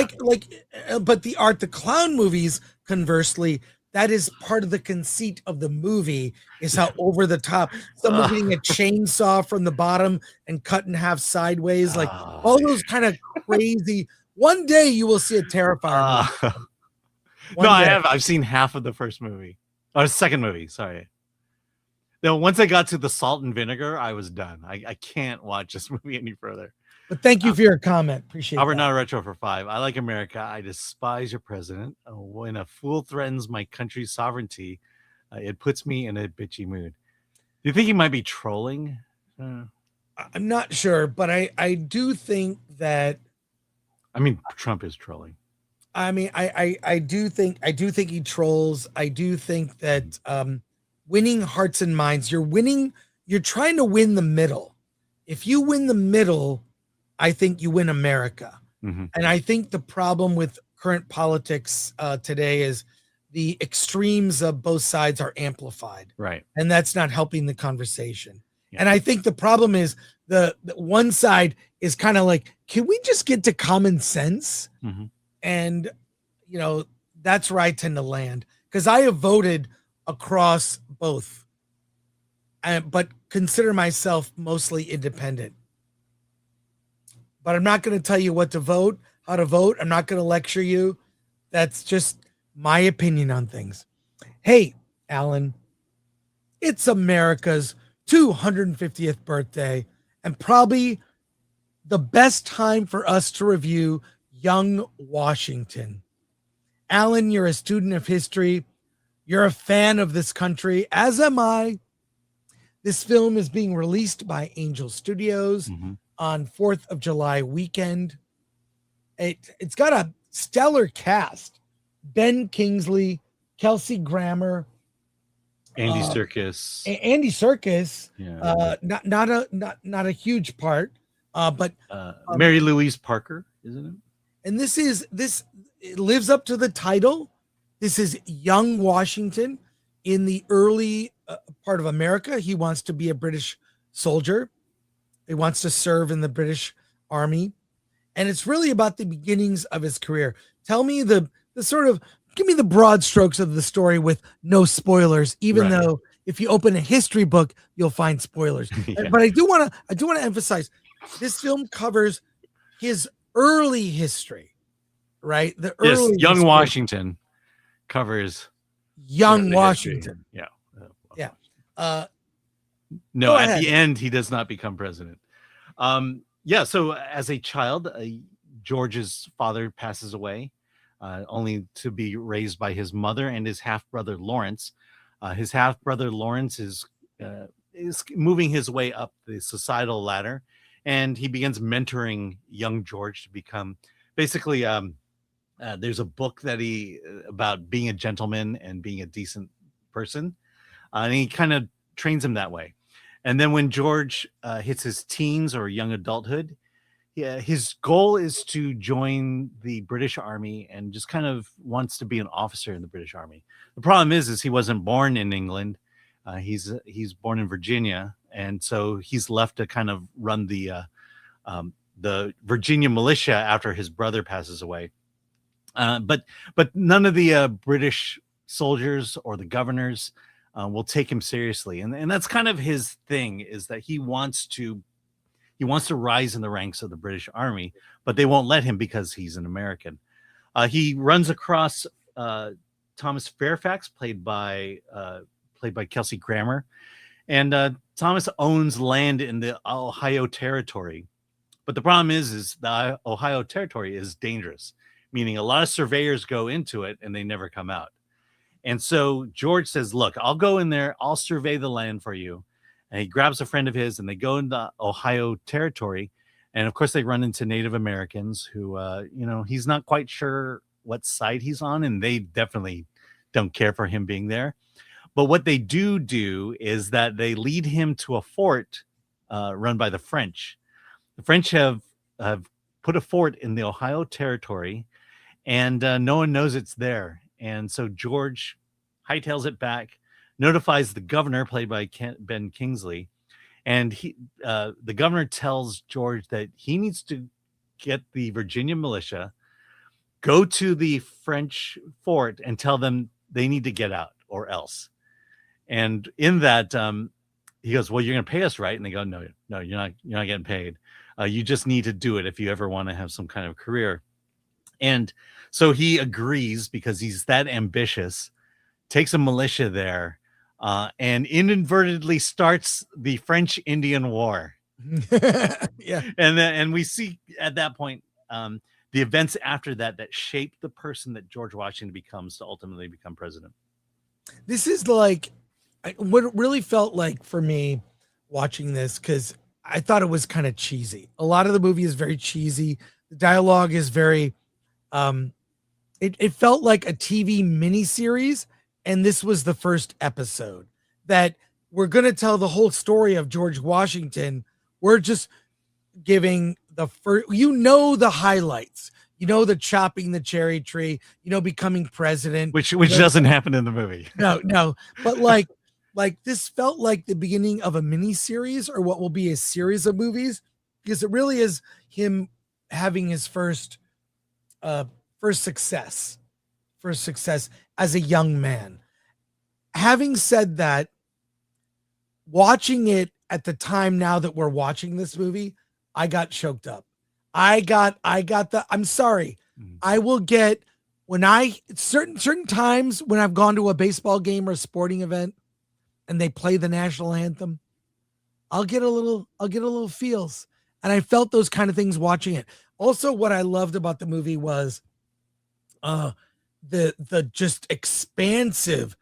but the Art the Clown movies, conversely, that is part of the conceit of the movie, is how over the top someone getting a chainsaw from the bottom and cut in half sideways, like all those kind of crazy. One day you will see a terrifying movie. I've seen half of the first movie. Or second movie, sorry. No, once I got to the salt and vinegar, I was done. I can't watch this movie any further. But thank you for your comment. Appreciate it. Albert Not a Retro for 5. I like America. I despise your president. When a fool threatens my country's sovereignty, it puts me in a bitchy mood. Do you think he might be trolling? I'm not sure, but I do think that. I mean, Trump is trolling. I mean, I do think he trolls. I do think that winning hearts and minds, you're trying to win the middle. If you win the middle, I think you win America. And I think the problem with current politics today is the extremes of both sides are amplified. Right. And that's not helping the conversation. Yeah. And I think the problem is the one side is kind of like can we just get to common sense? Mhm. And, you know, that's where I tend to land, because I have voted across both, but consider myself mostly independent. But I'm not going to tell you what to vote, how to vote. I'm not going to lecture you. That's just my opinion on things. Hey, Alan, it's America's 250th birthday, and probably the best time for us to review Young Washington. Alan, you're a student of history. You're a fan of this country, as am I. This film is being released by Angel Studios on 4th of July weekend. It's got a stellar cast. Ben Kingsley, Kelsey Grammer, Andy Serkis. Andy Serkis. Yeah. Not a huge part, but Mary Louise Parker, isn't it? And this it lives up to the title. This is Young Washington in the early part of America. He wants to be a British soldier. He wants to serve in the British Army. And it's really about the beginnings of his career. Tell me the sort of, give me the broad strokes of the story with no spoilers, even though if you open a history book, you'll find spoilers. Yeah. But I do want to emphasize, this film covers his early history, right? The early Young history. Washington covers Young the Washington. history. Yeah. No, Go at ahead. the end, he does not become president. So as a child, George's father passes away, only to be raised by his mother and his half-brother Lawrence. His half-brother Lawrence is moving his way up the societal ladder, and he begins mentoring young George to become basically there's a book that about being a gentleman and being a decent person, and he kind of trains him that way. And then when George hits his teens or young adulthood, his goal is to join the British Army and just kind of wants to be an officer in the British Army. The problem is he wasn't born in England. He's born in Virginia, and so he's left to kind of run the Virginia militia after his brother passes away. But none of the British soldiers or the governors will take him seriously, and that's kind of his thing, is that he wants to rise in the ranks of the British Army, but they won't let him because he's an American. He runs across Thomas Fairfax, played by Kelsey Grammer, and Thomas owns land in the Ohio Territory. But the problem is the Ohio Territory is dangerous, meaning a lot of surveyors go into it and they never come out. And so George says, look, I'll go in there, I'll survey the land for you. And he grabs a friend of his and they go into Ohio Territory. And of course they run into Native Americans who, he's not quite sure what side he's on, and they definitely don't care for him being there. But what they do is that they lead him to a fort run by the French. The French have put a fort in the Ohio Territory, and no one knows it's there. And so George hightails it back, notifies the governor, played by Ben Kingsley, and the governor tells George that he needs to get the Virginia militia, go to the French fort, and tell them they need to get out or else. And in that, he goes, well, you're going to pay us, right? And they go, no, you're not getting paid. You just need to do it if you ever want to have some kind of career. And so he agrees because he's that ambitious, takes a militia there, and inadvertently starts the French Indian War. Yeah. And we see at that point the events after that shape the person that George Washington becomes to ultimately become president. This is like what it really felt like for me watching this, because I thought it was kind of cheesy. A lot of the movie is very cheesy. The dialogue is very it felt like a TV miniseries, and this was the first episode that we're going to tell the whole story of George Washington. We're just giving the first, the highlights, the chopping the cherry tree, becoming president, which doesn't happen in the movie. No, but like this felt like the beginning of a mini series, or what will be a series of movies, because it really is him having his first success as a young man. Having said that, watching it at the time now that we're watching this movie, I got choked up. I'm sorry. I will get when certain times when I've gone to a baseball game or a sporting event and they play the national anthem, I'll get a little feels. And I felt those kind of things watching it. Also, what I loved about the movie was the just expansive,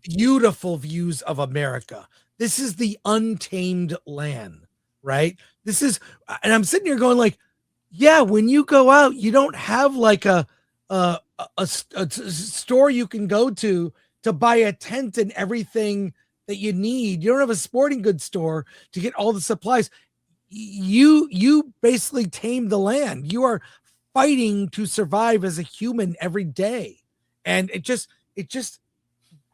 beautiful views of America. This is the untamed land, right? This is, and I'm sitting here going like, yeah, when you go out, you don't have like a store you can go to buy a tent and everything that you need. You don't have a sporting goods store to get all the supplies. You basically tame the land. You are fighting to survive as a human every day. And it just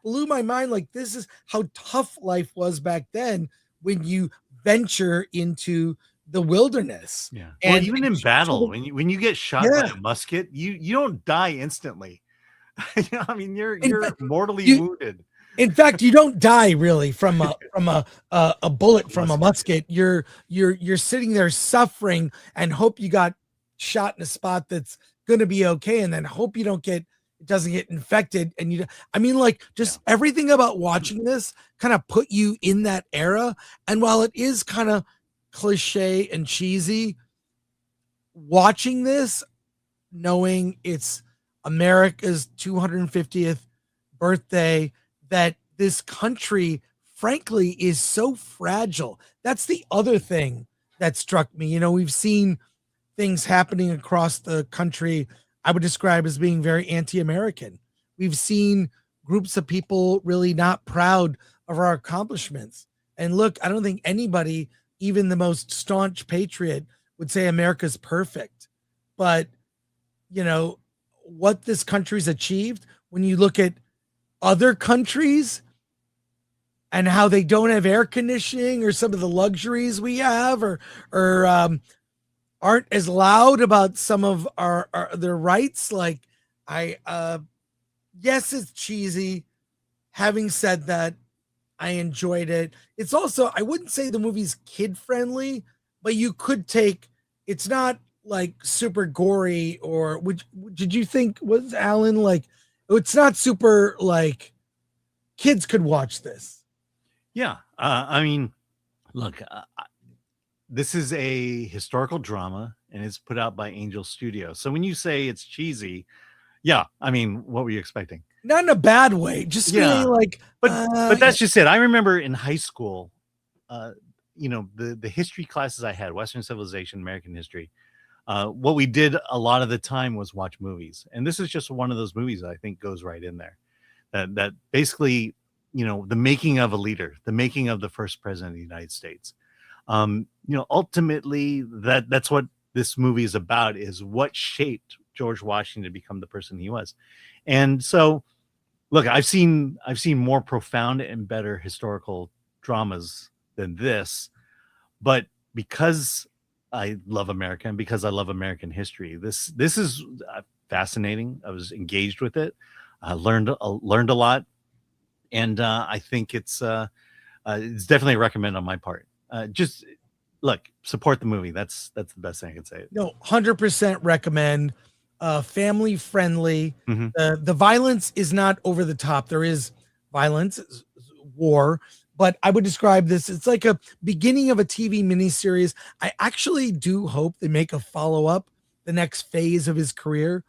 blew my mind. Like, this is how tough life was back then when you venture into the wilderness. Yeah. And well, even in battle, when you get shot by a musket, you don't die instantly. I mean, you're mortally wounded. In fact, you don't die really from a bullet from a musket. You're sitting there suffering and hope you got shot in a spot that's going to be okay, and then hope it doesn't get infected. And everything about watching this kind of put you in that era. And while it is kind of cliche and cheesy, watching this, knowing it's America's 250th birthday, that this country, frankly, is so fragile. That's the other thing that struck me. We've seen things happening across the country I would describe as being very anti-American. We've seen groups of people really not proud of our accomplishments. And look, I don't think anybody, even the most staunch patriot, would say America's perfect. But, what this country's achieved, when you look at other countries and how they don't have air conditioning or some of the luxuries we have, or aren't as loud about some of their rights. Like, yes, it's cheesy. Having said that, I enjoyed it. It's also, I wouldn't say the movie's kid friendly, but you could it's not like super gory, or did you think, was Alan like, it's not super like kids could watch this? Yeah. I mean, look, this is a historical drama and it's put out by Angel Studio. So when you say it's cheesy, yeah, I mean, what were you expecting? Not in a bad way, just feeling like, but that's just it. I remember in high school, the history classes I had, Western civilization, American history, what we did a lot of the time was watch movies. And this is just one of those movies that I think goes right in there. That basically, the making of a leader, the making of the first president of the United States. Ultimately, that's what this movie is about, is what shaped George Washington to become the person he was. And so, look, I've seen more profound and better historical dramas than this, but because I love America and because I love American history, this is fascinating. I was engaged with it. I learned a lot, and I think it's definitely a recommend on my part. Just look, support the movie. That's the best thing I can say. No, 100% recommend. Family friendly. The violence is not over the top. There is violence, war, but I would describe this, it's like a beginning of a TV miniseries. I actually do hope they make a follow-up, the next phase of his career.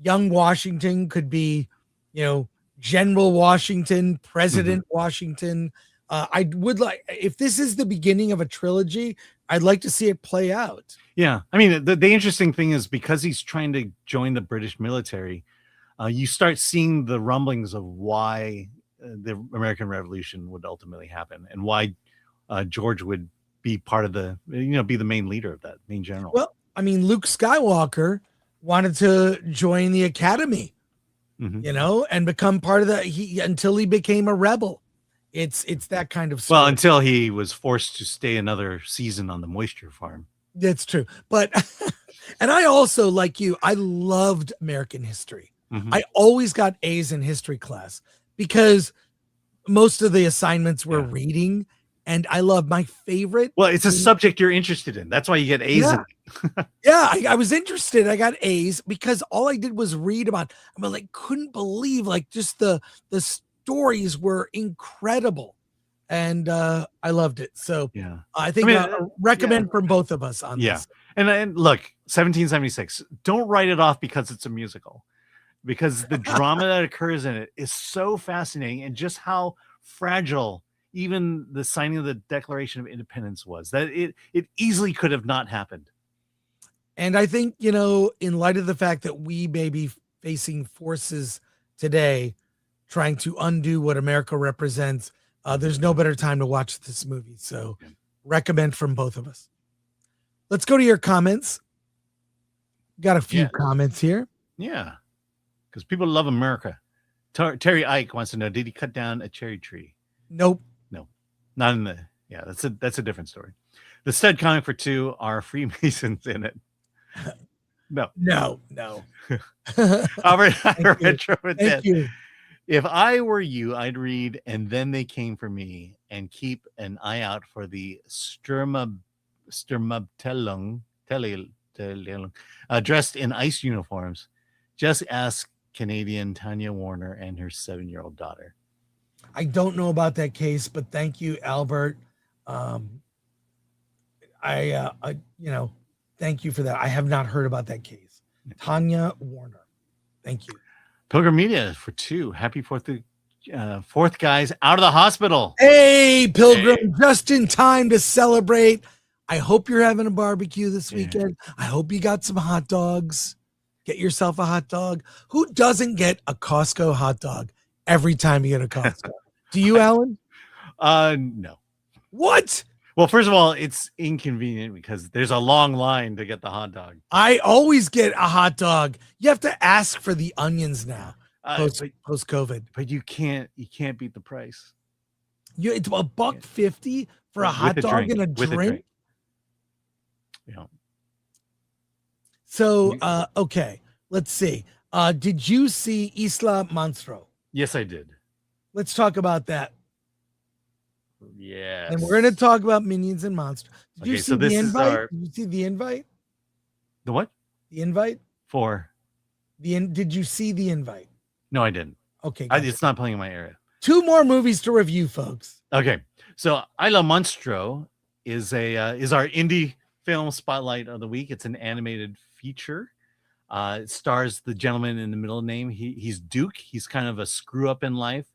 Young Washington could be, General Washington, President Washington. I would like, if this is the beginning of a trilogy, I'd like to see it play out. Yeah. I mean, the interesting thing is, because he's trying to join the British military, you start seeing the rumblings of why the American Revolution would ultimately happen, and why George would be part of be the main leader of that, main general. Well, I mean, Luke Skywalker wanted to join the academy, and become part of until he became a rebel. It's that kind of story. Well, until he was forced to stay another season on the moisture farm. That's true. But, and I also, like you, I loved American history. Mhm. I always got A's in history class because most of the assignments were reading, and I love my favorite. Well, it's a subject you're interested in. That's why you get A's in it. Yeah, I was interested. I got A's because all I did was read about. I mean, like, couldn't believe like just the stories were incredible, and I loved it. So Yeah, I think recommend from both of us on this. And look, 1776. Don't write it off because it's a musical, because the drama that occurs in it is so fascinating, and just how fragile even the signing of the Declaration of Independence was, that it easily could have not happened. And I think, you know, in light of the fact that we may be facing forces today trying to undo what America represents, there's no better time to watch this movie. So recommend from both of us. Let's go to your comments. Got a few comments here. Yeah, because people love America. Terry Ike wants to know, did he cut down a cherry tree? Nope. No, not in the. Yeah, that's a different story. The stud comic for 2 are Freemasons in it. No. Albert, Thank you. If I were you, I'd read "And Then They Came for Me" and keep an eye out for the Sturmabteilung, dressed in ICE uniforms. Just ask Canadian Tanya Warner and her 7-year-old daughter. I don't know about that case, but thank you, Albert. Thank you for that. I have not heard about that case. Tanya Warner. Thank you. Pilgrim Media for 2. Happy 4th guys out of the hospital. Hey, Pilgrim, just in time to celebrate. I hope you're having a barbecue this weekend. I hope you got some hot dogs. Get yourself a hot dog. Who doesn't get a Costco hot dog every time you get a Costco? Do you, Alan? No. What? Well, first of all, it's inconvenient because there's a long line to get the hot dog. I always get a hot dog. You have to ask for the onions now, post COVID. But you can't beat the price. It's $1.50 for a hot dog and a drink. Yeah. So, okay, let's see. Did you see Isla Monstro? Yes, I did. Let's talk about that. Yes. And we're going to talk about Minions and Monstro. Did you see so this the is invite? Did you see the invite? The what? The invite? For? Did you see the invite? No, I didn't. Okay. Gotcha. It's not playing in my area. 2 more movies to review, folks. Okay. So Isla Monstro is our indie film spotlight of the week. It's an animated feature. It stars the gentleman in the middle name. He's Duke. He's kind of a screw up in life.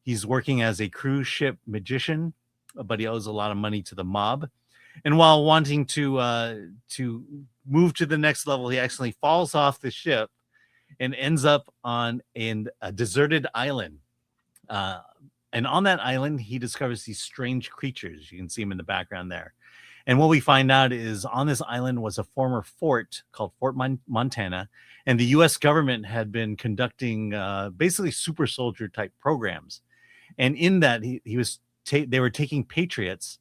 He's working as a cruise ship magician, but he owes a lot of money to the mob. And while wanting to move to the next level, he actually falls off the ship and ends up on a deserted island. And on that island, he discovers these strange creatures. You can see them in the background there. And what we find out is on this island was a former fort called Fort Montana. And the U.S. government had been conducting basically super soldier type programs. And in that, they were taking patriots,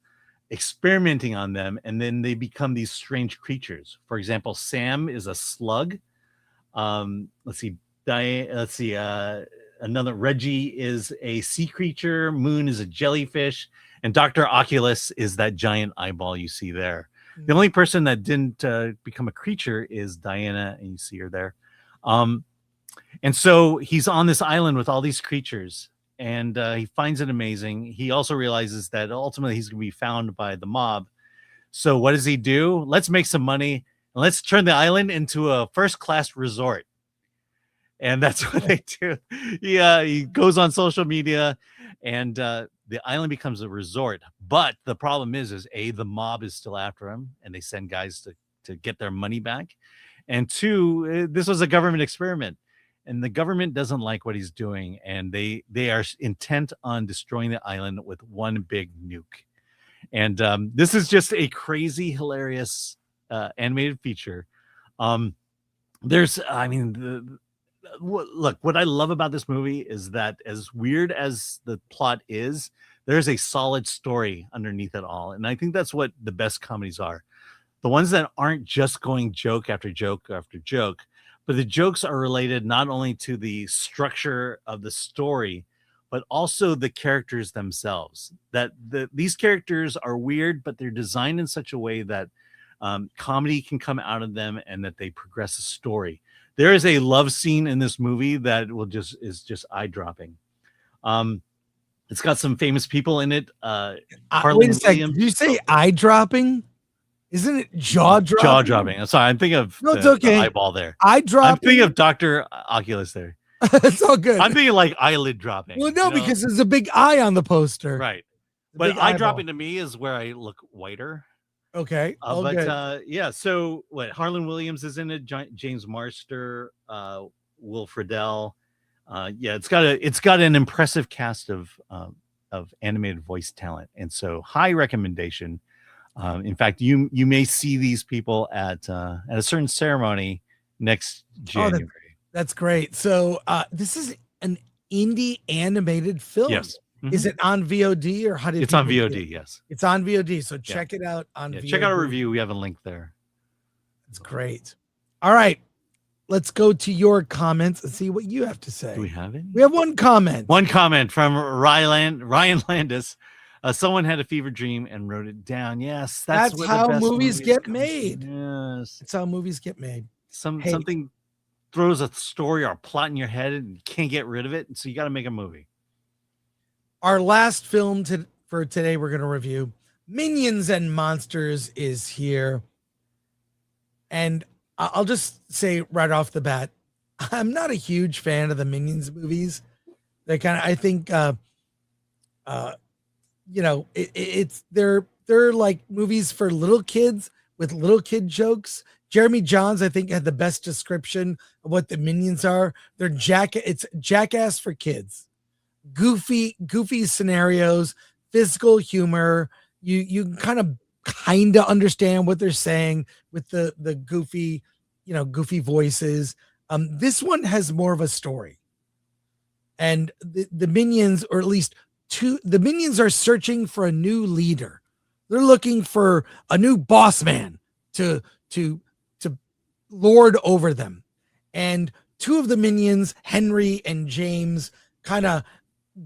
experimenting on them, and then they become these strange creatures. For example, Sam is a slug. Another Reggie is a sea creature. Moon is a jellyfish. And Dr. Oculus is that giant eyeball you see there. Mm-hmm. The only person that didn't become a creature is Diana, and you see her there. And so he's on this island with all these creatures, and he finds it amazing. He also realizes that ultimately he's going to be found by the mob. So what does he do? Let's make some money, and let's turn the island into a first-class resort. And that's what they do. He goes on social media, and the island becomes a resort. But the problem is the mob is still after him, and they send guys to get their money back. And 2, this was a government experiment, and the government doesn't like what he's doing, and they are intent on destroying the island with one big nuke. And this is just a crazy, hilarious animated feature. Look, what I love about this movie is that as weird as the plot is, there's a solid story underneath it all. And I think that's what the best comedies are. the ones that aren't just going joke after joke after joke, but the jokes are related not only to the structure of the story, but also the characters themselves. These characters are weird, but they're designed in such a way that comedy can come out of them and that they progress the story. There is a love scene in this movie that is just eye dropping. It's got some famous people in it. Wait a second. Did you say eye dropping? Isn't it jaw dropping? Jaw dropping. I'm sorry. I'm thinking of no, it's okay. the eyeball there. Eye dropping. I'm thinking of Dr. Oculus there. It's all good. I'm thinking like eyelid dropping. Well, no, because there's a big eye on the poster. Right. But eye dropping to me is where I look whiter. Okay. Yeah. So what? Harlan Williams is in it. James Marster, Will Friedle. Yeah, it's got an impressive cast of animated voice talent, and so high recommendation. In fact, you may see these people at a certain ceremony next January. That's great. So this is an indie animated film. Yes. Mm-hmm. Is it on VOD or how did it's on VOD? Yes, it's on VOD. So check it out on VOD. Check out our review. We have a link there. It's great. All right, let's go to your comments and see what you have to say. Do we have it? We have one comment. One comment from Ryan Landis. Someone had a fever dream and wrote it down. Yes, that's how movies get made. Yes, that's how movies get made. Something throws a story or a plot in your head and you can't get rid of it, and so you got to make a movie. Our last film for today we're going to review, Minions and Monsters, is here. And I'll just say right off the bat, I'm not a huge fan of the Minions movies. I think they're like movies for little kids with little kid jokes. Jeremy Johns, I think, had the best description of what the Minions are. It's Jackass for kids. Goofy scenarios, physical humor. You kind of understand what they're saying with the goofy voices. This one has more of a story, and the Minions, or at least the Minions, are searching for a new leader. They're looking for a new boss man to lord over them, and two of the Minions, Henry and James, kind of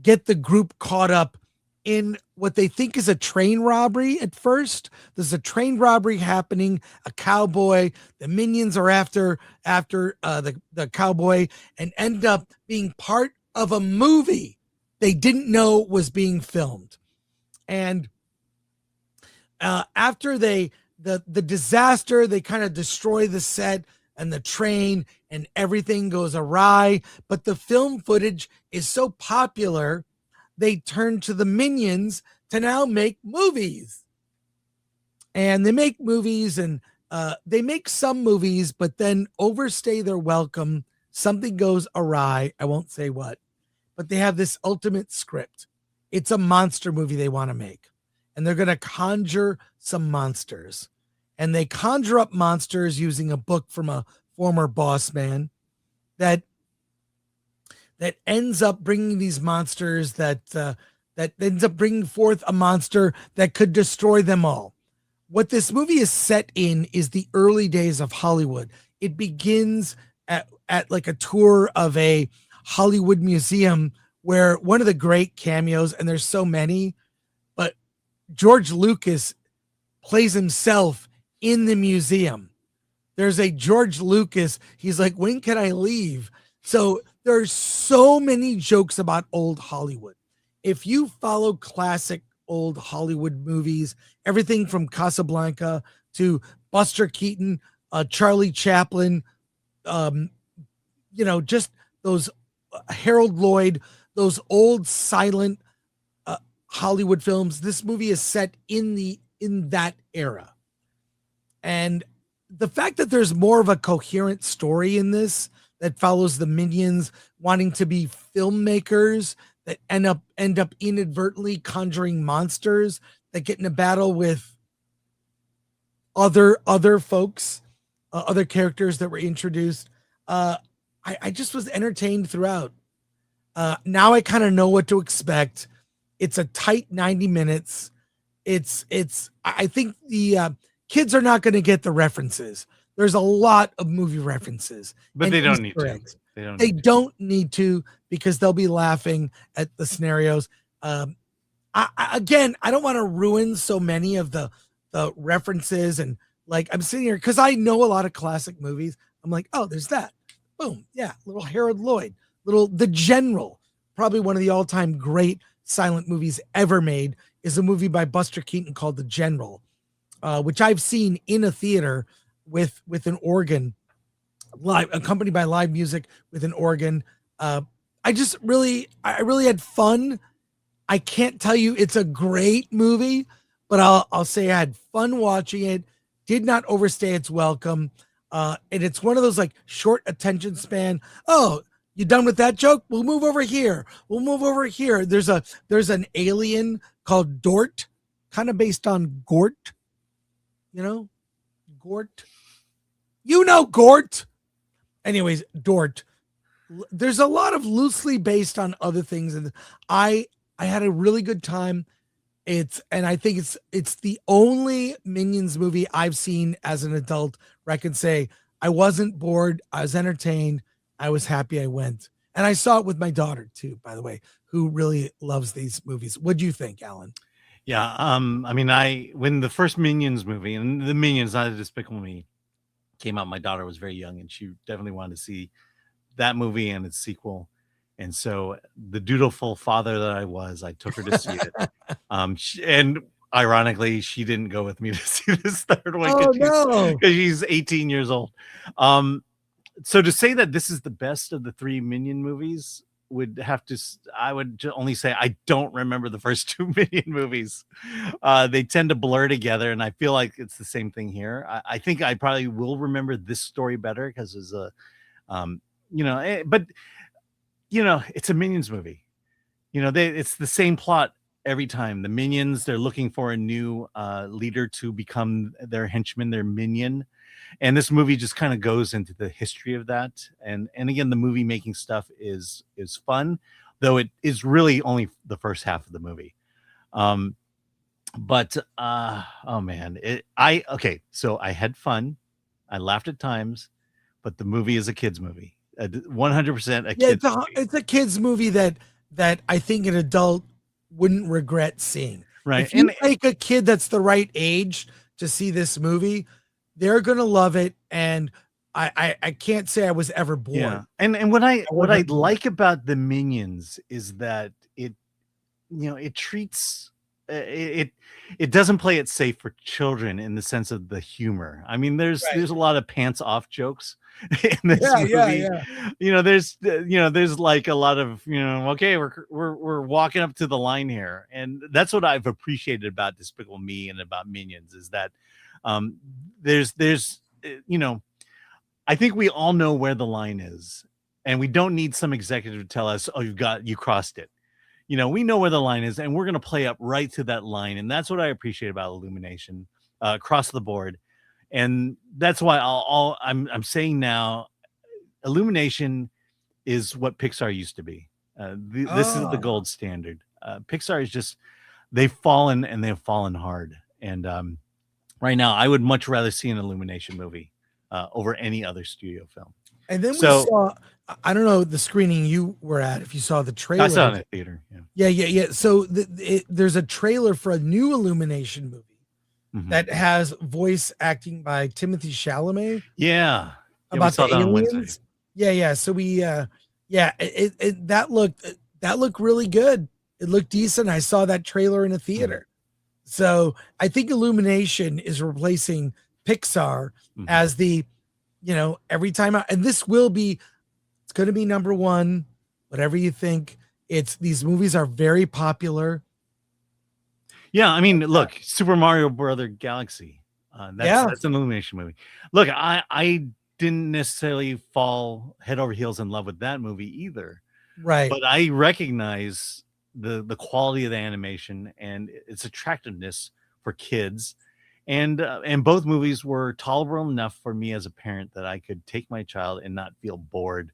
get the group caught up in what they think is a train robbery. At first, there's a train robbery happening, a cowboy. The Minions are after the cowboy and end up being part of a movie they didn't know was being filmed. And after the disaster, they kind of destroy the set and the train, and everything goes awry. But the film footage is so popular, they turn to the Minions to now make movies. And they make movies, and they make some movies, but then overstay their welcome. Something goes awry. I won't say what, but they have this ultimate script. It's a monster movie they want to make, and they're going to conjure some monsters. And they conjure up monsters using a book from a former boss man that ends up bringing these monsters that ends up bringing forth a monster that could destroy them all. What this movie is set in is the early days of Hollywood. It begins at like a tour of a Hollywood museum where one of the great cameos, and there's so many, but George Lucas plays himself in the museum. There's a George Lucas. He's like, when can I leave? So there's so many jokes about old Hollywood. If you follow classic old Hollywood movies, everything from Casablanca to Buster Keaton, Charlie Chaplin, just those Harold Lloyd, those old silent Hollywood films. This movie is set in that era. And the fact that there's more of a coherent story in this that follows the Minions wanting to be filmmakers that end up inadvertently conjuring monsters that get in a battle with other folks, other characters that were introduced. I just was entertained throughout. Now I kind of know what to expect. It's a tight 90 minutes. I think kids are not going to get the references. There's a lot of movie references, but and they don't Easter need to. eggs. They don't need to because they'll be laughing at the scenarios. Again, I don't want to ruin so many of the references, and like I'm sitting here because I know a lot of classic movies. I'm like, oh, there's that. Boom, yeah, little Harold Lloyd, little The General, probably one of the all-time great silent movies ever made, is a movie by Buster Keaton called The General, which I've seen in a theater with an organ, live, accompanied by live music with an organ. I really had fun. I can't tell you it's a great movie, but I'll say I had fun watching it. Did not overstay its welcome. And it's one of those like short attention span. Oh, you done with that joke? We'll move over here. We'll move over here. There's an alien called Dort, kind of based on Gort. You know, Gort. You know Gort. Anyways, Dort. There's a lot of loosely based on other things, and I had a really good time. I think it's the only Minions movie I've seen as an adult where I can say I wasn't bored, I was entertained, I was happy I went. And I saw it with my daughter too, by the way, who really loves these movies. What do you think, Alan? Yeah, I mean, when the first Minions movie, and the Minions, not a Despicable Me, came out, my daughter was very young and she definitely wanted to see that movie and its sequel. And so the dutiful father that I was, I took her to see it. And ironically, she didn't go with me to see this third one because she's 18 years old. So to say that this is the best of the three Minion movies I would only say I don't remember the first two Minion movies. They tend to blur together, and I feel like it's the same thing here. I think I probably will remember this story better because it's it's a Minions movie. It's the same plot every time. The Minions, they're looking for a new leader to become their henchman, their minion. And this movie just kind of goes into the history of that. And again, the movie making stuff is fun, though it is really only the first half of the movie. Oh man, so I had fun. I laughed at times, but the movie is a kid's movie. 100% a kid's movie. It's a kid's movie that I think an adult wouldn't regret seeing. Right. If you take a kid that's the right age to see this movie, they're gonna love it. And I can't say I was ever bored. Yeah. And what I like about the Minions is that it treats it doesn't play it safe for children in the sense of the humor. I mean, there's a lot of pants off jokes in this movie. Yeah. There's like a lot of, okay, we're walking up to the line here. And that's what I've appreciated about Despicable Me and about Minions is that there's I think we all know where the line is, and we don't need some executive to tell us, oh, you crossed it. We know where the line is, and we're going to play up right to that line. And that's what I appreciate about Illumination across the board. And that's why I'm saying now, Illumination is what Pixar used to be. This is the gold standard. Pixar is just, they've fallen and they've fallen hard. And right now, I would much rather see an Illumination movie over any other studio film. And then we saw, I don't know the screening you were at, if you saw the trailer. I saw it in the theater. Yeah. So there's a trailer for a new Illumination movie that has voice acting by Timothy Chalamet. Yeah. About the aliens. Yeah. So that looked really good. It looked decent. I saw that trailer in a theater. So I think Illumination is replacing Pixar as the, every time and this will be, it's going to be number one, whatever you think. These movies are very popular. Yeah. I mean, look, Super Mario Brother Galaxy. That's an Illumination movie. Look, I didn't necessarily fall head over heels in love with that movie either. Right. But I recognize the quality of the animation and its attractiveness for kids. And both movies were tolerable enough for me as a parent that I could take my child and not feel bored,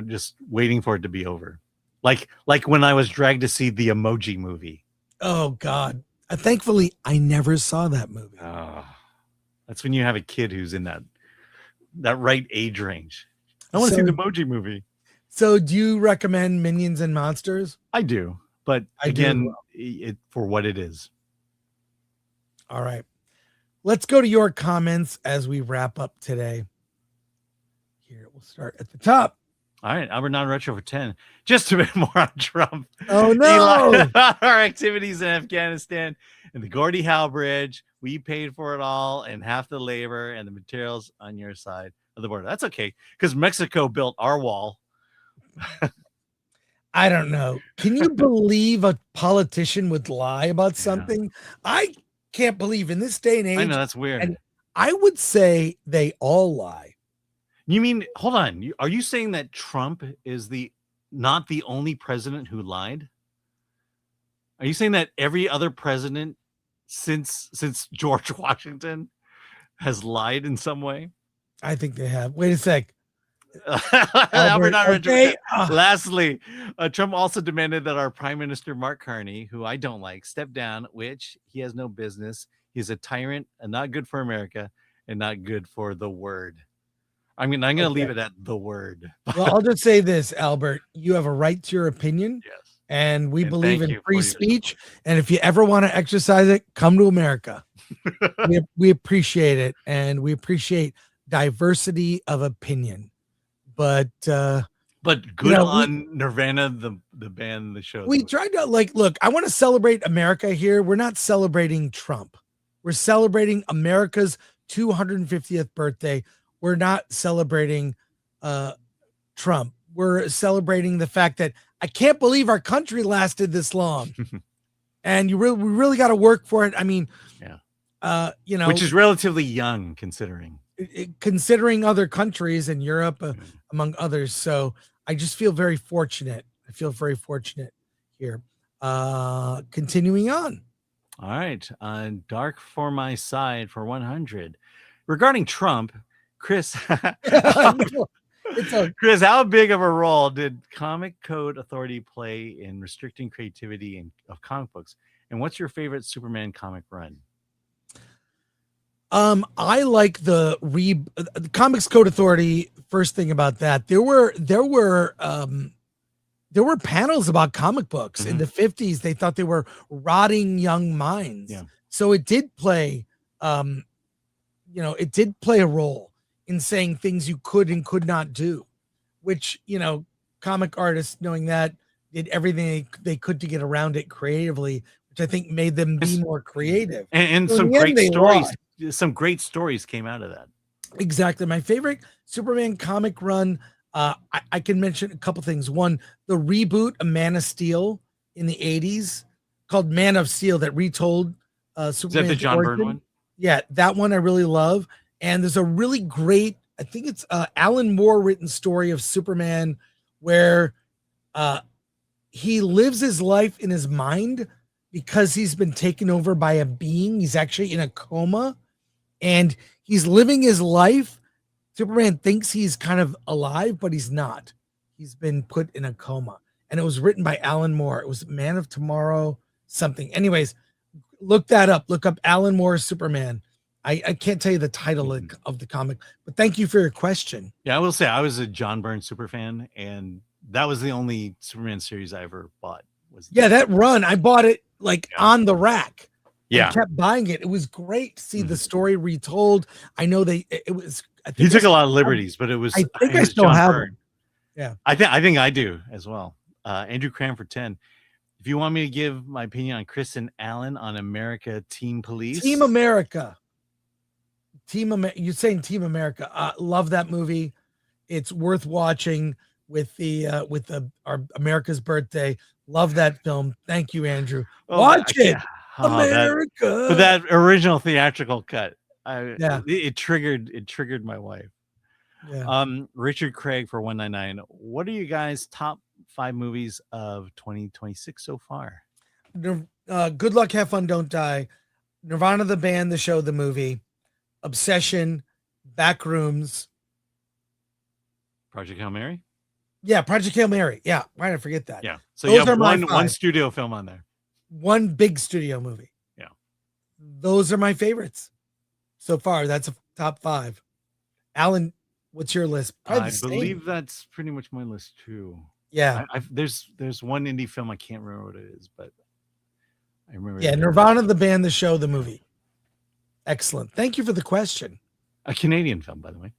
just waiting for it to be over. Like when I was dragged to see the Emoji Movie. Oh God. Thankfully I never saw that movie. That's when you have a kid who's in that right age range. I want to see the Emoji Movie. So do you recommend Minions and Monsters? I do, but again, it for what it is. All right. Let's go to your comments as we wrap up today. Here, we'll start at the top. All right, Albert Non-Retro for 10. Just a bit more on Trump. Oh, no. Our activities in Afghanistan and the Gordie Howe Bridge. We paid for it all and half the labor and the materials on your side of the border. That's okay, because Mexico built our wall. I don't know. Can you believe a politician would lie about something? I can't believe in this day and age. I know, that's weird. And I would say they all lie. You mean, hold on. Are you saying that Trump is not the only president who lied? Are you saying that every other president since George Washington has lied in some way? I think they have. Wait a sec. Albert, okay. Lastly, Trump also demanded that our Prime Minister Mark Carney, who I don't like, step down, which he has no business. He's a tyrant and not good for America and not good for the word. I mean, I'm going to leave it at the word. Well, I'll just say this, Albert. You have a right to your opinion. Yes. And we believe in free speech. And if you ever want to exercise it, come to America. we appreciate it. And we appreciate diversity of opinion. But good on Nirvana, the band, the show. We tried to look, I want to celebrate America here. We're not celebrating Trump. We're celebrating America's 250th birthday. We're not celebrating Trump. We're celebrating the fact that I can't believe our country lasted this long. And we really got to work for it. I mean, which is relatively young considering other countries in Europe, among others. So I just feel very fortunate. I feel very fortunate here. Continuing on. All right. Dark for my side for 100. Regarding Trump, Chris, Chris, how big of a role did Comic Code Authority play in restricting creativity of comic books? And what's your favorite Superman comic run? I like the Comics Code Authority. First thing about that, there were panels about comic books in the 50s. They thought they were rotting young minds. Yeah. So it did play, it did play a role in saying things you could and could not do, which, comic artists, knowing that, did everything they could to get around it creatively, which I think made them be more creative. And so some great stories. Some great stories came out of that. Exactly. My favorite Superman comic run, I can mention a couple things. One, the reboot of Man of Steel in the 80s called Man of Steel that retold Superman. Is that the John Byrne one? Yeah, that one I really love. And there's a really great, I think it's Alan Moore written story of Superman where he lives his life in his mind because he's been taken over by a being. He's actually in a coma and he's living his life. Superman thinks he's kind of alive, but he's not. He's been put in a coma. And it was written by Alan Moore. It was Man of Tomorrow something. Anyways, look that up. Look up Alan Moore's Superman. I can't tell you the title of the comic, but thank you for your question. Yeah, I will say I was a John Byrne super fan, and that was the only Superman series I ever bought. That run, I bought it on the rack. Yeah, I kept buying it. It was great to see the story retold. I know it was. He took a lot of liberties, but it was. I think I still have it. Yeah, I think I do as well. Andrew Cram for 10. If you want me to give my opinion on Chris and Alan on America Team Police, Team America. You're saying Team America. Love that movie. It's worth watching with our America's birthday. Love that film. Thank you, Andrew. Watch it. America. That original theatrical cut. It triggered my wife. Yeah. Richard Craig for 199. What are you guys' top 5 movies of 2026 so far? Good Luck, Have Fun, Don't Die. Nirvana the band, the show, the movie. Obsession, Backrooms. Project Hail Mary? Yeah, Project Hail Mary. Yeah, why did I forget that? Yeah. So you have one studio film on there. One big studio movie. Yeah. Those are my favorites. so far. That's a top 5. Alan, what's your list? Probably I the same. believe that's pretty much my list too. Yeah. There's one indie film I can't remember what it is, but I remember. Yeah, Nirvana, the band, the show, the movie. Excellent. Thank you for the question. A Canadian film, by the way.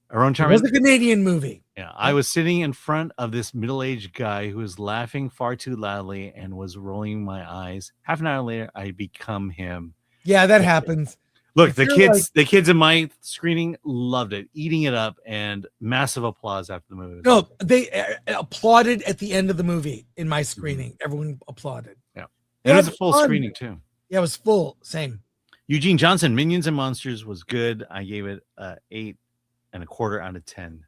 Our own time. It was a Canadian movie. Yeah, I was sitting in front of this middle-aged guy who was laughing far too loudly and was rolling my eyes. Half an hour later, I become him. Yeah, that happens. Look, If the you're kids in my screening loved it, eating it up, and massive applause after the movie. No, they applauded at the end of the movie in my screening. Everyone applauded. Yeah. It It was was a full fun. screening too. Yeah, it was full. Same. Eugene Johnson, Minions and Monsters was good. I gave it 8.25 out of 10.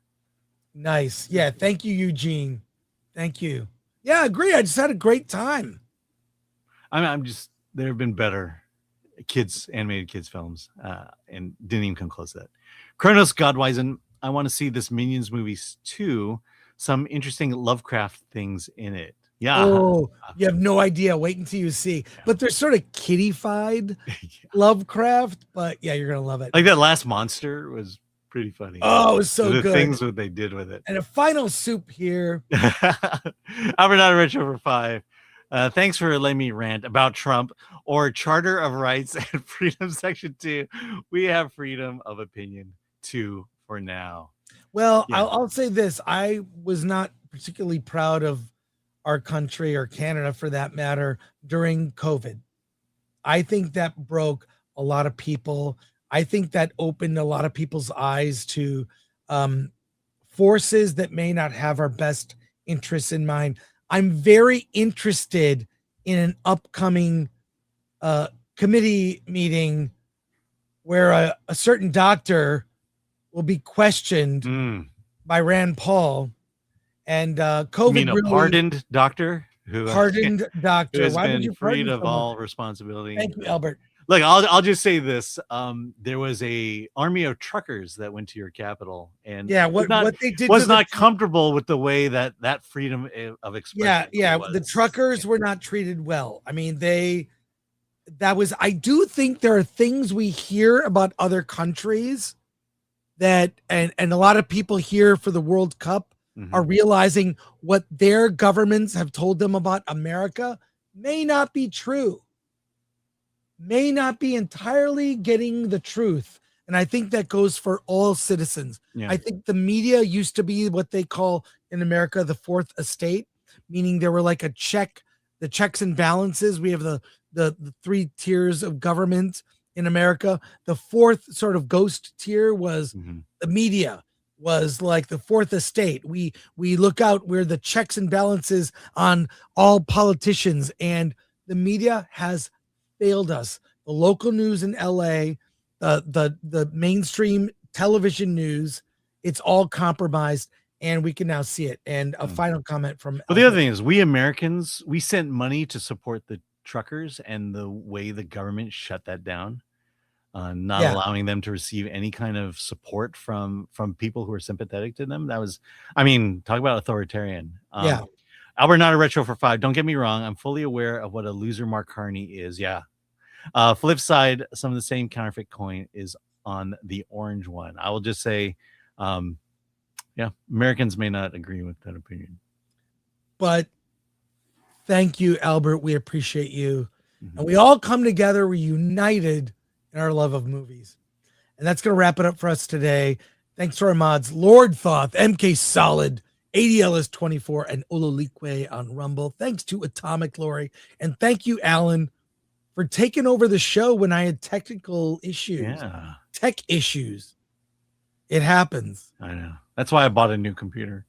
Nice. Yeah. Thank you, Eugene. Thank you. Yeah, I agree. I just had a great time. I'm just, there have been better animated kids films, and didn't even come close to that. Kronos Godwisen, I want to see this Minions movies too. Some interesting Lovecraft things in it. Yeah. Oh, you have no idea. Wait until you see. But they're sort of kiddified Lovecraft, but yeah, you're gonna love it. Like that last monster was pretty funny. Oh, it was so the good. things that they did with it. And a final soup here. Albert Not a Retro for 5. Thanks for letting me rant about Trump or Charter of Rights and Freedom Section 2. We have freedom of opinion too for now. Well, I'll say this. I was not particularly proud of our country or Canada for that matter during COVID. I think that broke a lot of people. I think that opened a lot of people's eyes to forces that may not have our best interests in mind. I'm very interested in an upcoming committee meeting where a certain doctor will be questioned by Rand Paul. And COVID, you mean a pardoned doctor who pardoned doctor who has Why been would you freed pardon of someone? all responsibility. Thank you, Albert. Look, I'll just say this: there was a army of truckers that went to your capital, and Yeah, what they did was to the- not comfortable with the way that freedom of expression. Yeah, was. the truckers were not treated well. I mean, I do think there are things we hear about other countries that and a lot of people here for the World Cup are realizing what their governments have told them about America may not be true, may not be entirely getting the truth. And I think that goes for all citizens. Yeah. I think the media used to be what they call in America the fourth estate, meaning there were like the checks and balances. We have the 3 tiers of government in America. The fourth sort of ghost tier was the media, was like the fourth estate. We look out, we're the checks and balances on all politicians, and the media has failed us. The local news in LA, the mainstream television news, it's all compromised, and we can now see it. And a final comment from Well, the other thing is, we Americans, we sent money to support the truckers, and the way the government shut that down, not allowing them to receive any kind of support from people who are sympathetic to them. That was, I mean, talk about authoritarian. Albert Not a Retro for 5. Don't get me wrong. I'm fully aware of what a loser Mark Carney is. Yeah. Flip side, some of the same counterfeit coin is on the orange one. I will just say, Americans may not agree with that opinion. But thank you, Albert. We appreciate you. And we all come together. We're united in our love of movies. And that's going to wrap it up for us today. Thanks to our mods, Lord Thoth, MK Solid, ADLS24, and Ololique on Rumble. Thanks to Atomic Lori. And thank you, Alan, for taking over the show when I had technical issues. Yeah. Tech issues. It happens. I know. That's why I bought a new computer.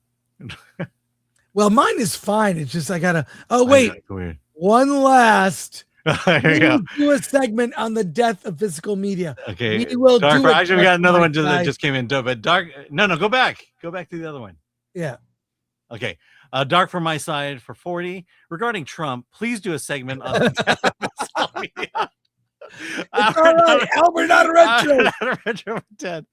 Well, mine is fine. It's just I gotta. Oh wait, weird. One last. There you go. Do a segment on the death of physical media. Okay. We will Dark, do it. actually, we got another one that guys. just came in. But Dark, no, go back. Go back to the other one. Yeah. Okay. Dark from my side for 40. Regarding Trump, please do a segment on the death of physical media. It's all right. Albert Not a Retro. Not a Retro for 10.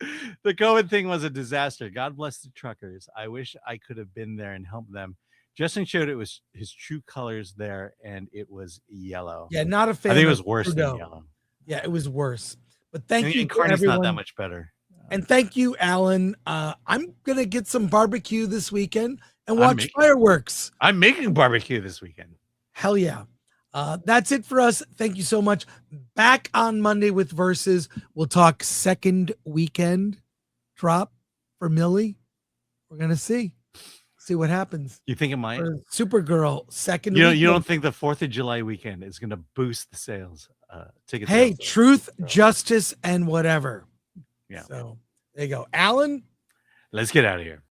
The COVID thing was a disaster. God bless the truckers. I wish I could have been there and helped them. Justin showed it was his true colors there, and it was yellow. Yeah, not a fan. I think it of was worse Trudeau. than yellow. Yeah, it was worse. But thank you And to Carney's everyone. not that much better. And thank you, Alan. I'm gonna get some barbecue this weekend and I'm watch making- fireworks. I'm making barbecue this weekend. Hell yeah. That's it for us. Thank you so much. Back on Monday with Versus. We'll talk second weekend drop for Millie. We're gonna see what happens. You think it might? For Supergirl second. You weekend. don't think the 4th of July weekend is going to boost the sales? Ticket Hey, sales? truth, justice, and whatever. Yeah. So there you go, Alan. Let's get out of here.